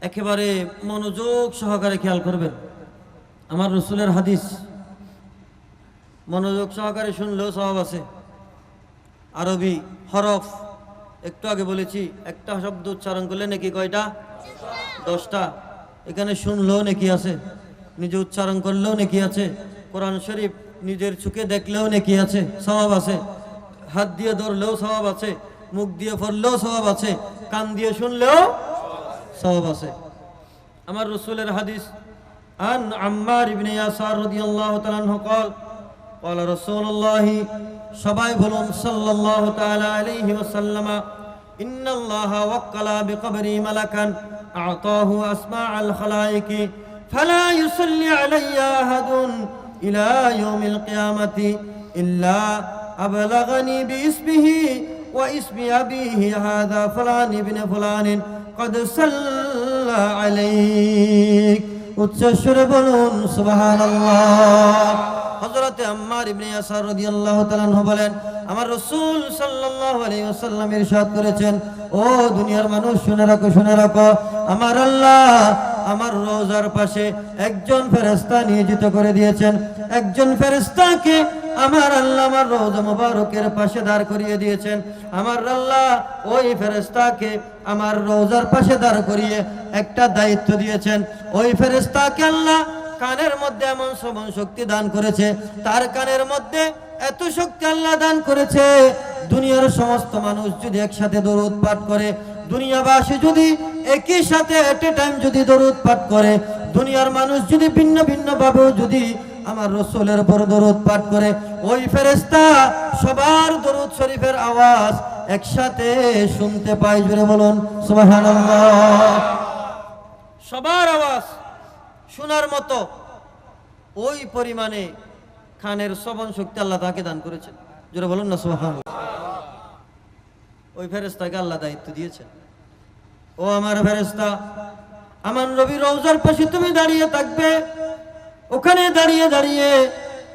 একেবারে মনোযোগ সহকারে খেয়াল করবেন, আমার রসুলের হাদিস মনোযোগ সহকারে শুনলেও সওয়াব আছে। আরবি হরফ একটু আগে বলেছি, একটা শব্দ উচ্চারণ করলে নাকি কয়টা? 10টা। এখানে শুনলেও নাকি আছে, নিজে উচ্চারণ করলেও নাকি আছে, কোরআন শরীফ নিজের চোখে দেখলেও নাকি আছে, সওয়াব আছে। হাত দিয়ে ধরলেও সওয়াব আছে, মুখ দিয়ে পড়লেও সওয়াব আছে, কান দিয়ে শুনলেও সওয়াব আছে। আমার রাসূলের হাদিস, আন আম্মার ইবনে ইয়াসার রাদিয়াল্লাহু তাআলা আনহু قال قال رسول الله সবাই বলুন সাল্লাল্লাহু তাআলা আলাইহি ওয়াসাল্লাম, ইন্নাল্লাহা ওয়াক্কালা বিকবরি মালাকান আ'তাহু আসমা'আল খালাইকি ফালা ইউসাল্লি আলাইয়া আহাদুন ইলা ইয়াউমিল কিয়ামাতি ইল্লা আবলাগানি বিইসমিহি ওয়া ইসমি আবিহি হাযা ফুলান ইবনে ফুলান قد صلى عليك। উচ্চ সুরে বলুন সুবহানাল্লাহ। হযরত আম্মার ইবনে ইয়াসার রাদিয়াল্লাহু তাআলা আনহু বলেন, আমার রাসূল সাল্লাল্লাহু আলাইহি ওয়াসাল্লাম ইরশাদ করেছেন, ও দুনিয়ার মানুষ শুনে রাখো, শুনে রাখো, আমার আল্লাহ আমার রোজার পাশে একজন ফেরেশতা নিয়োজিত করে দিয়েছেন। একজন ফেরেশতাকে আমার আল্লাহ আমার রওজা মুবারকের পাশে দাঁড় করিয়ে দিয়েছেন। আমার আল্লাহ ওই ফেরেশতাকে আমার রওজার পাশে দাঁড় করিয়ে একটা দায়িত্ব দিয়েছেন। ওই ফেরেশতাকে আল্লাহ কানের মধ্যে এমন শ্রবণ শক্তি দান করেছে, তার কানের মধ্যে এত শক্তি আল্লাহ দান করেছে, দুনিয়ার সমস্ত মানুষ যদি একসাথে দরুদ পাঠ করে, দুনিয়াবাসী যদি একই সাথে এট এ টাইম যদি দরুদ পাঠ করে, দুনিয়ার মানুষ যদি ভিন্ন ভিন্ন ভাবে যদি আমার রাসূলের উপর দরুদ পাঠ করে, ওই ফেরেশতা সবার দরুদ শরীফের আওয়াজ একসাথে শুনতে পায়। জোরে বলুন সুবহানাল্লাহ। সবার আওয়াজ শোনার মতো ওই পরিমাণে কানের শ্রবণ শক্তি আল্লাহ তাকে দান করেছেন। জোরে বলুন না সুবহানাল্লাহ। ওই ফেরেশতাকে আল্লাহ দায়িত্ব দিয়েছেন, ও আমার ফেরেশতা, আমার নবীর রওজার পাশে তুমি দাঁড়িয়ে থাকবে, ওখানে দাঁড়িয়ে দাঁড়িয়ে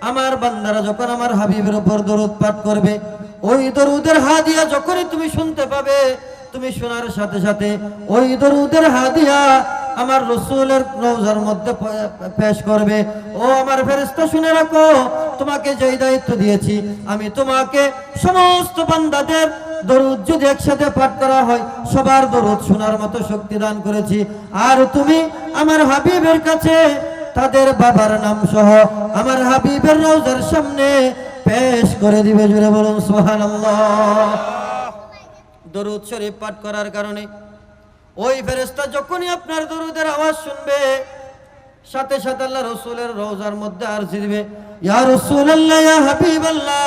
আমার বান্দারা যখন আমার হাবিবের উপর দরুদ পাঠ করবে, ওই দরুদের হাদিয়া যখনই তুমি শুনতে পাবে, তুমি শোনার সাথে সাথে ওই দরুদের হাদিয়া আমার রাসূলের রওজার মধ্যে পেশ করবে। ও আমার ফেরেশতা শুনে রাখো, তোমাকে যেই দায়িত্ব দিয়েছি, আমি তোমাকে সমস্ত বান্দাদের দরুদ যদি একসাথে পাঠ করা হয়, সবার দরুদ শোনার মতো শক্তি দান করেছি। আর তুমি আমার হাবিবের কাছে তাদের বাবার নাম সহ আমার হাবিবের রওজার সামনে পেশ করে দিবে। জোরে বলুন সুবহানাল্লাহ। দরুদ শরীফ পাঠ করার কারণে ওই ফেরেশতা যখনই আপনার দরুদের আওয়াজ শুনবে, সাথে সাথে আল্লাহ রাসূলের রওজার মধ্যে আরজি দিবে, ইয়া রাসূলুল্লাহ, ইয়া হাবিবাল্লাহ,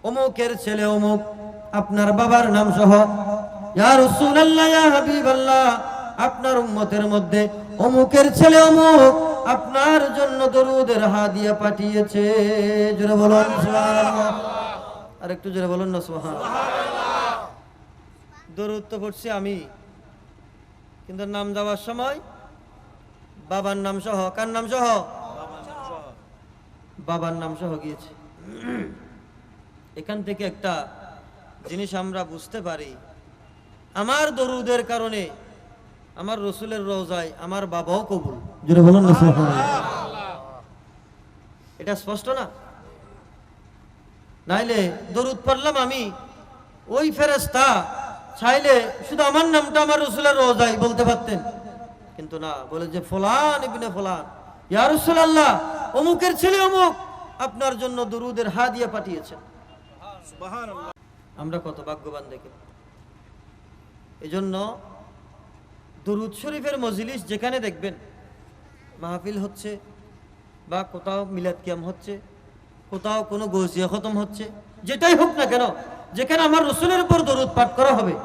অমুকের ছেলে অমুক, আপনার বাবার নাম সহ, ইয়া রাসূলুল্লাহ, ইয়া হাবিবাল্লাহ, আপনার উম্মতের মধ্যে অমুকের ছেলে অমুক আপনার জন্য দরুদের হাদিয়া পাঠিয়েছে। জোরে বলুন সুবহানাল্লাহ। আর একটু জোরে বলুন না সুবহানাল্লাহ। দরুদ তো পড়ছি আমি, কিন্তু নাম দেওয়ার সময় বাবার নাম সহ, কার নাম সহ? বাবার নাম সহ গিয়েছে। এখান থেকে একটা জিনিস আমরা বুঝতে পারি, আমার দরুদের কারণে আমার রাসূলের রওজায় আমার বাবাও কবুল। জোরে বলুন না সুবহানাল্লাহ। এটা স্পষ্ট না? নাইলে দরুদ পড়লাম আমি, ওই ফেরেশতা চাইলে শুধু আমার নামটা আমার রাসূলের রওজায় বলতে পারতেন, কিন্তু না, বলে যে ফুলান ইবনে ফুলান, ইয়া রাসূলুল্লাহ, অমুকের ছেলে অমুক আপনার জন্য দরুদের হাদিয়া পাঠিয়েছেন। সুবহানাল্লাহ। আমরা কত ভাগ্যবান দেখেন। এজন্য দরুদ শরীফের মজলিস যেখানে দেখবেন, মাহফিল হচ্ছে বা কোথাও মিলাদ কিয়াম হচ্ছে, কোথাও কোনো গৌসিয়া খতম হচ্ছে, যেটাই হোক না কেন, যেখানে আমার রাসূলের উপর দরুদ পাঠ করা হবে,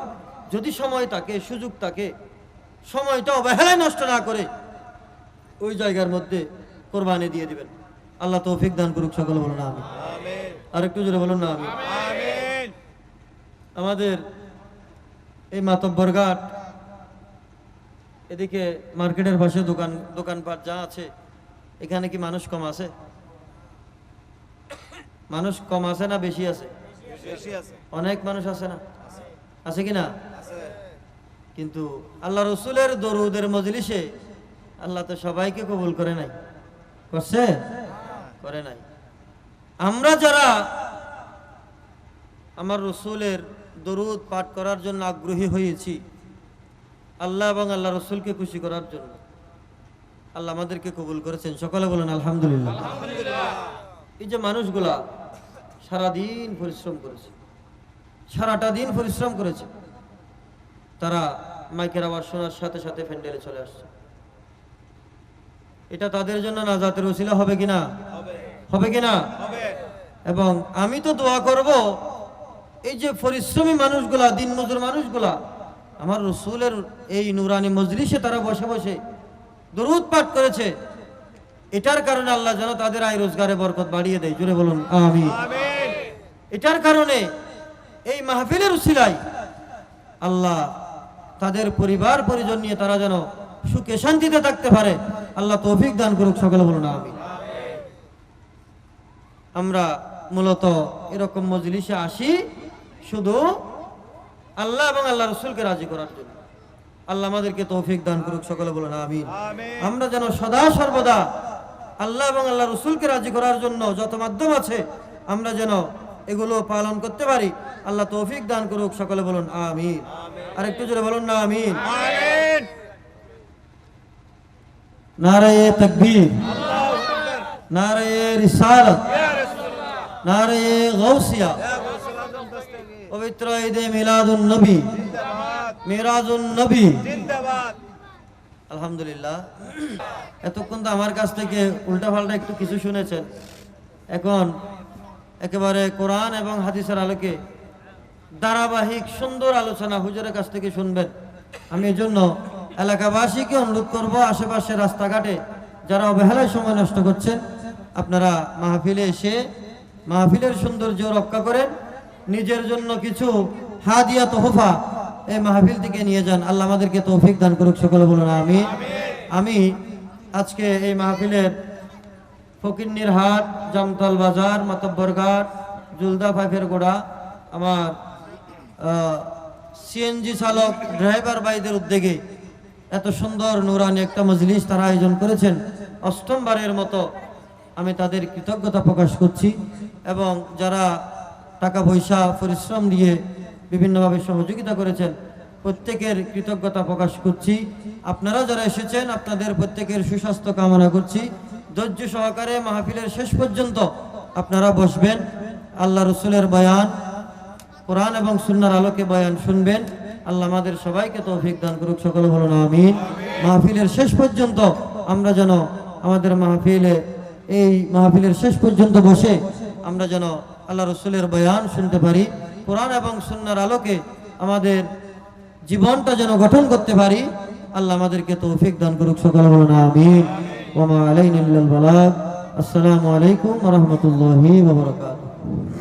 যদি সময় থাকে, সুযোগ থাকে, সময়টা অবহেলায় নষ্ট না করে ওই জায়গার মধ্যে কোরবানি দিয়ে দিবেন। আল্লাহ তৌফিক দান করুক। সকলে বলুন আমিন। আর একটু জোরে বলুন না আমিন। আমাদের এই মাতব্বরঘাট, এদিকে মার্কেটের পাশে দোকানপাট যা আছে, এখানে কি মানুষ কম আছে? মানুষ কম আছে না বেশি আছে? অনেক মানুষ আছে না? আছে কি না? কিন্তু আল্লাহ রাসূলের দরুদের মজলিসে আল্লাহ তো সবাইকে কবুল করে নাই, করছে? করে নাই। আমরা যারা আমার রাসূলের দরুদ পাঠ করার জন্য আগ্রহী হয়েছি, আল্লাহ এবং আল্লাহ রাসূলকে খুশি করার জন্য, আল্লাহ আমাদেরকে কবুল করেছেন। সকলে বলেন আলহামদুলিল্লাহ। এই যে মানুষগুলা সারাদিন পরিশ্রম করেছে, সারাটা দিন পরিশ্রম করেছে, তারা মাইকের আওয়াজ শোনার সাথে সাথে প্যান্ডেলে চলে আসছে। এটা তাদের জন্য নাজাতের ওসিলা হবে কিনা? হবে কিনা? এবং আমি তো দোয়া করব, এই যে পরিশ্রমী মানুষগুলা, দিন মজুর মানুষগুলা, আমার রাসূলের এই নুরানি মজলিসে তারা বসে বসে দরুদ পাঠ করেছে, এটার কারণে আল্লাহ যেন তাদের আয় রোজগারে বরকত বাড়িয়ে দেয়। জোরে বলুন আমিন। এটার কারণে এই মাহফিলের উসিলায় আল্লাহ তাদের পরিবার পরিজন নিয়ে তারা যেন সুখে শান্তিতে থাকতে পারে, আল্লাহ তৌফিক দান করুক। সকলে বলুন আমিন। আমরা মূলত এরকম মজলিসে আসি শুধু আল্লাহ এবং আল্লাহ রাসূলকে রাজি করার জন্য। আল্লাহ আমাদেরকে তৌফিক দান করুক। সকলে বলুন আমিন। আমরা যেন সদা সর্বদা আল্লাহ এবং আল্লাহ রাসূলকে রাজি করার জন্য যত মাধ্যম আছে, আমরা যেন এগুলো পালন করতে পারি। আল্লাহ তৌফিক দান করুক। সকলে বলুন আমিন। আর একটু জোরে বলুন না আমিন। নারায়ে তাকবীর, নারায়ে রিসালাত, নারায়ে গাউসিয়া। পবিত্র ঈদে মিলাদুন নবী, মিরাজুন নবী। আলহামদুলিল্লাহ। এতক্ষণ তো আমার কাছ থেকে উল্টাপাল্টা একটু কিছু শুনেছেন, এখন একেবারে কোরআন এবং হাদিসের আলোকে ধারাবাহিক সুন্দর আলোচনা হুজুরের কাছ থেকে শুনবেন। আমি এই জন্য এলাকাবাসীকে অনুরোধ করব, আশেপাশে রাস্তাঘাটে যারা অবহেলায় সময় নষ্ট করছেন, আপনারা মাহফিলে এসে মাহফিলের সৌন্দর্য রক্ষা করেন, নিজের জন্য কিছু হাদিয়া তোহফা এই মাহফিল থেকে নিয়ে যান। আল্লাহ আমাদেরকে তৌফিক দান করুক, সকলে বলুন আমিন। আমি আজকে এই মাহফিলের ফকিন্নির হাট, জামতল বাজার, মাতব্বরঘাট, জুলদা ফাইফের গোড়া আমার সিএনজি চালক ড্রাইভার ভাইদের উদ্যোগে এত সুন্দর নুরানি একটা মজলিস তারা আয়োজন করেছেন। অষ্টমবারের মতো আমি তাদের কৃতজ্ঞতা প্রকাশ করছি, এবং যারা টাকা পয়সা পরিশ্রম দিয়ে বিভিন্নভাবে সহযোগিতা করেছেন প্রত্যেকের কৃতজ্ঞতা প্রকাশ করছি। আপনারা যারা এসেছেন আপনাদের প্রত্যেকের সুস্বাস্থ্য কামনা করছি। ধৈর্য সহকারে মাহফিলের শেষ পর্যন্ত আপনারা বসবেন, আল্লাহ রসুলের বয়ান, কোরআন এবং সুন্নাহর আলোকে বয়ান শুনবেন। আল্লাহ আমাদের সবাইকে তৌফিক দান করুক, সকলে বলুন আমিন। মাহফিলের শেষ পর্যন্ত আমরা যেন আমাদের মাহফিলের শেষ পর্যন্ত বসে আমরা যেন আল্লাহ রসুলের বয়ান শুনতে পারি, কোরআন এবং সুন্নাহর আলোকে আমাদের জীবনটা যেন গঠন করতে পারি। আল্লাহ আমাদেরকে তৌফিক দান করুক, সকলে বলুন আমিন। ওয়া মা আলাইনা ইল্লাল বালাগ। আসসালামু আলাইকুম ওয়া রাহমাতুল্লাহি ওয়া বারাকাতুহু।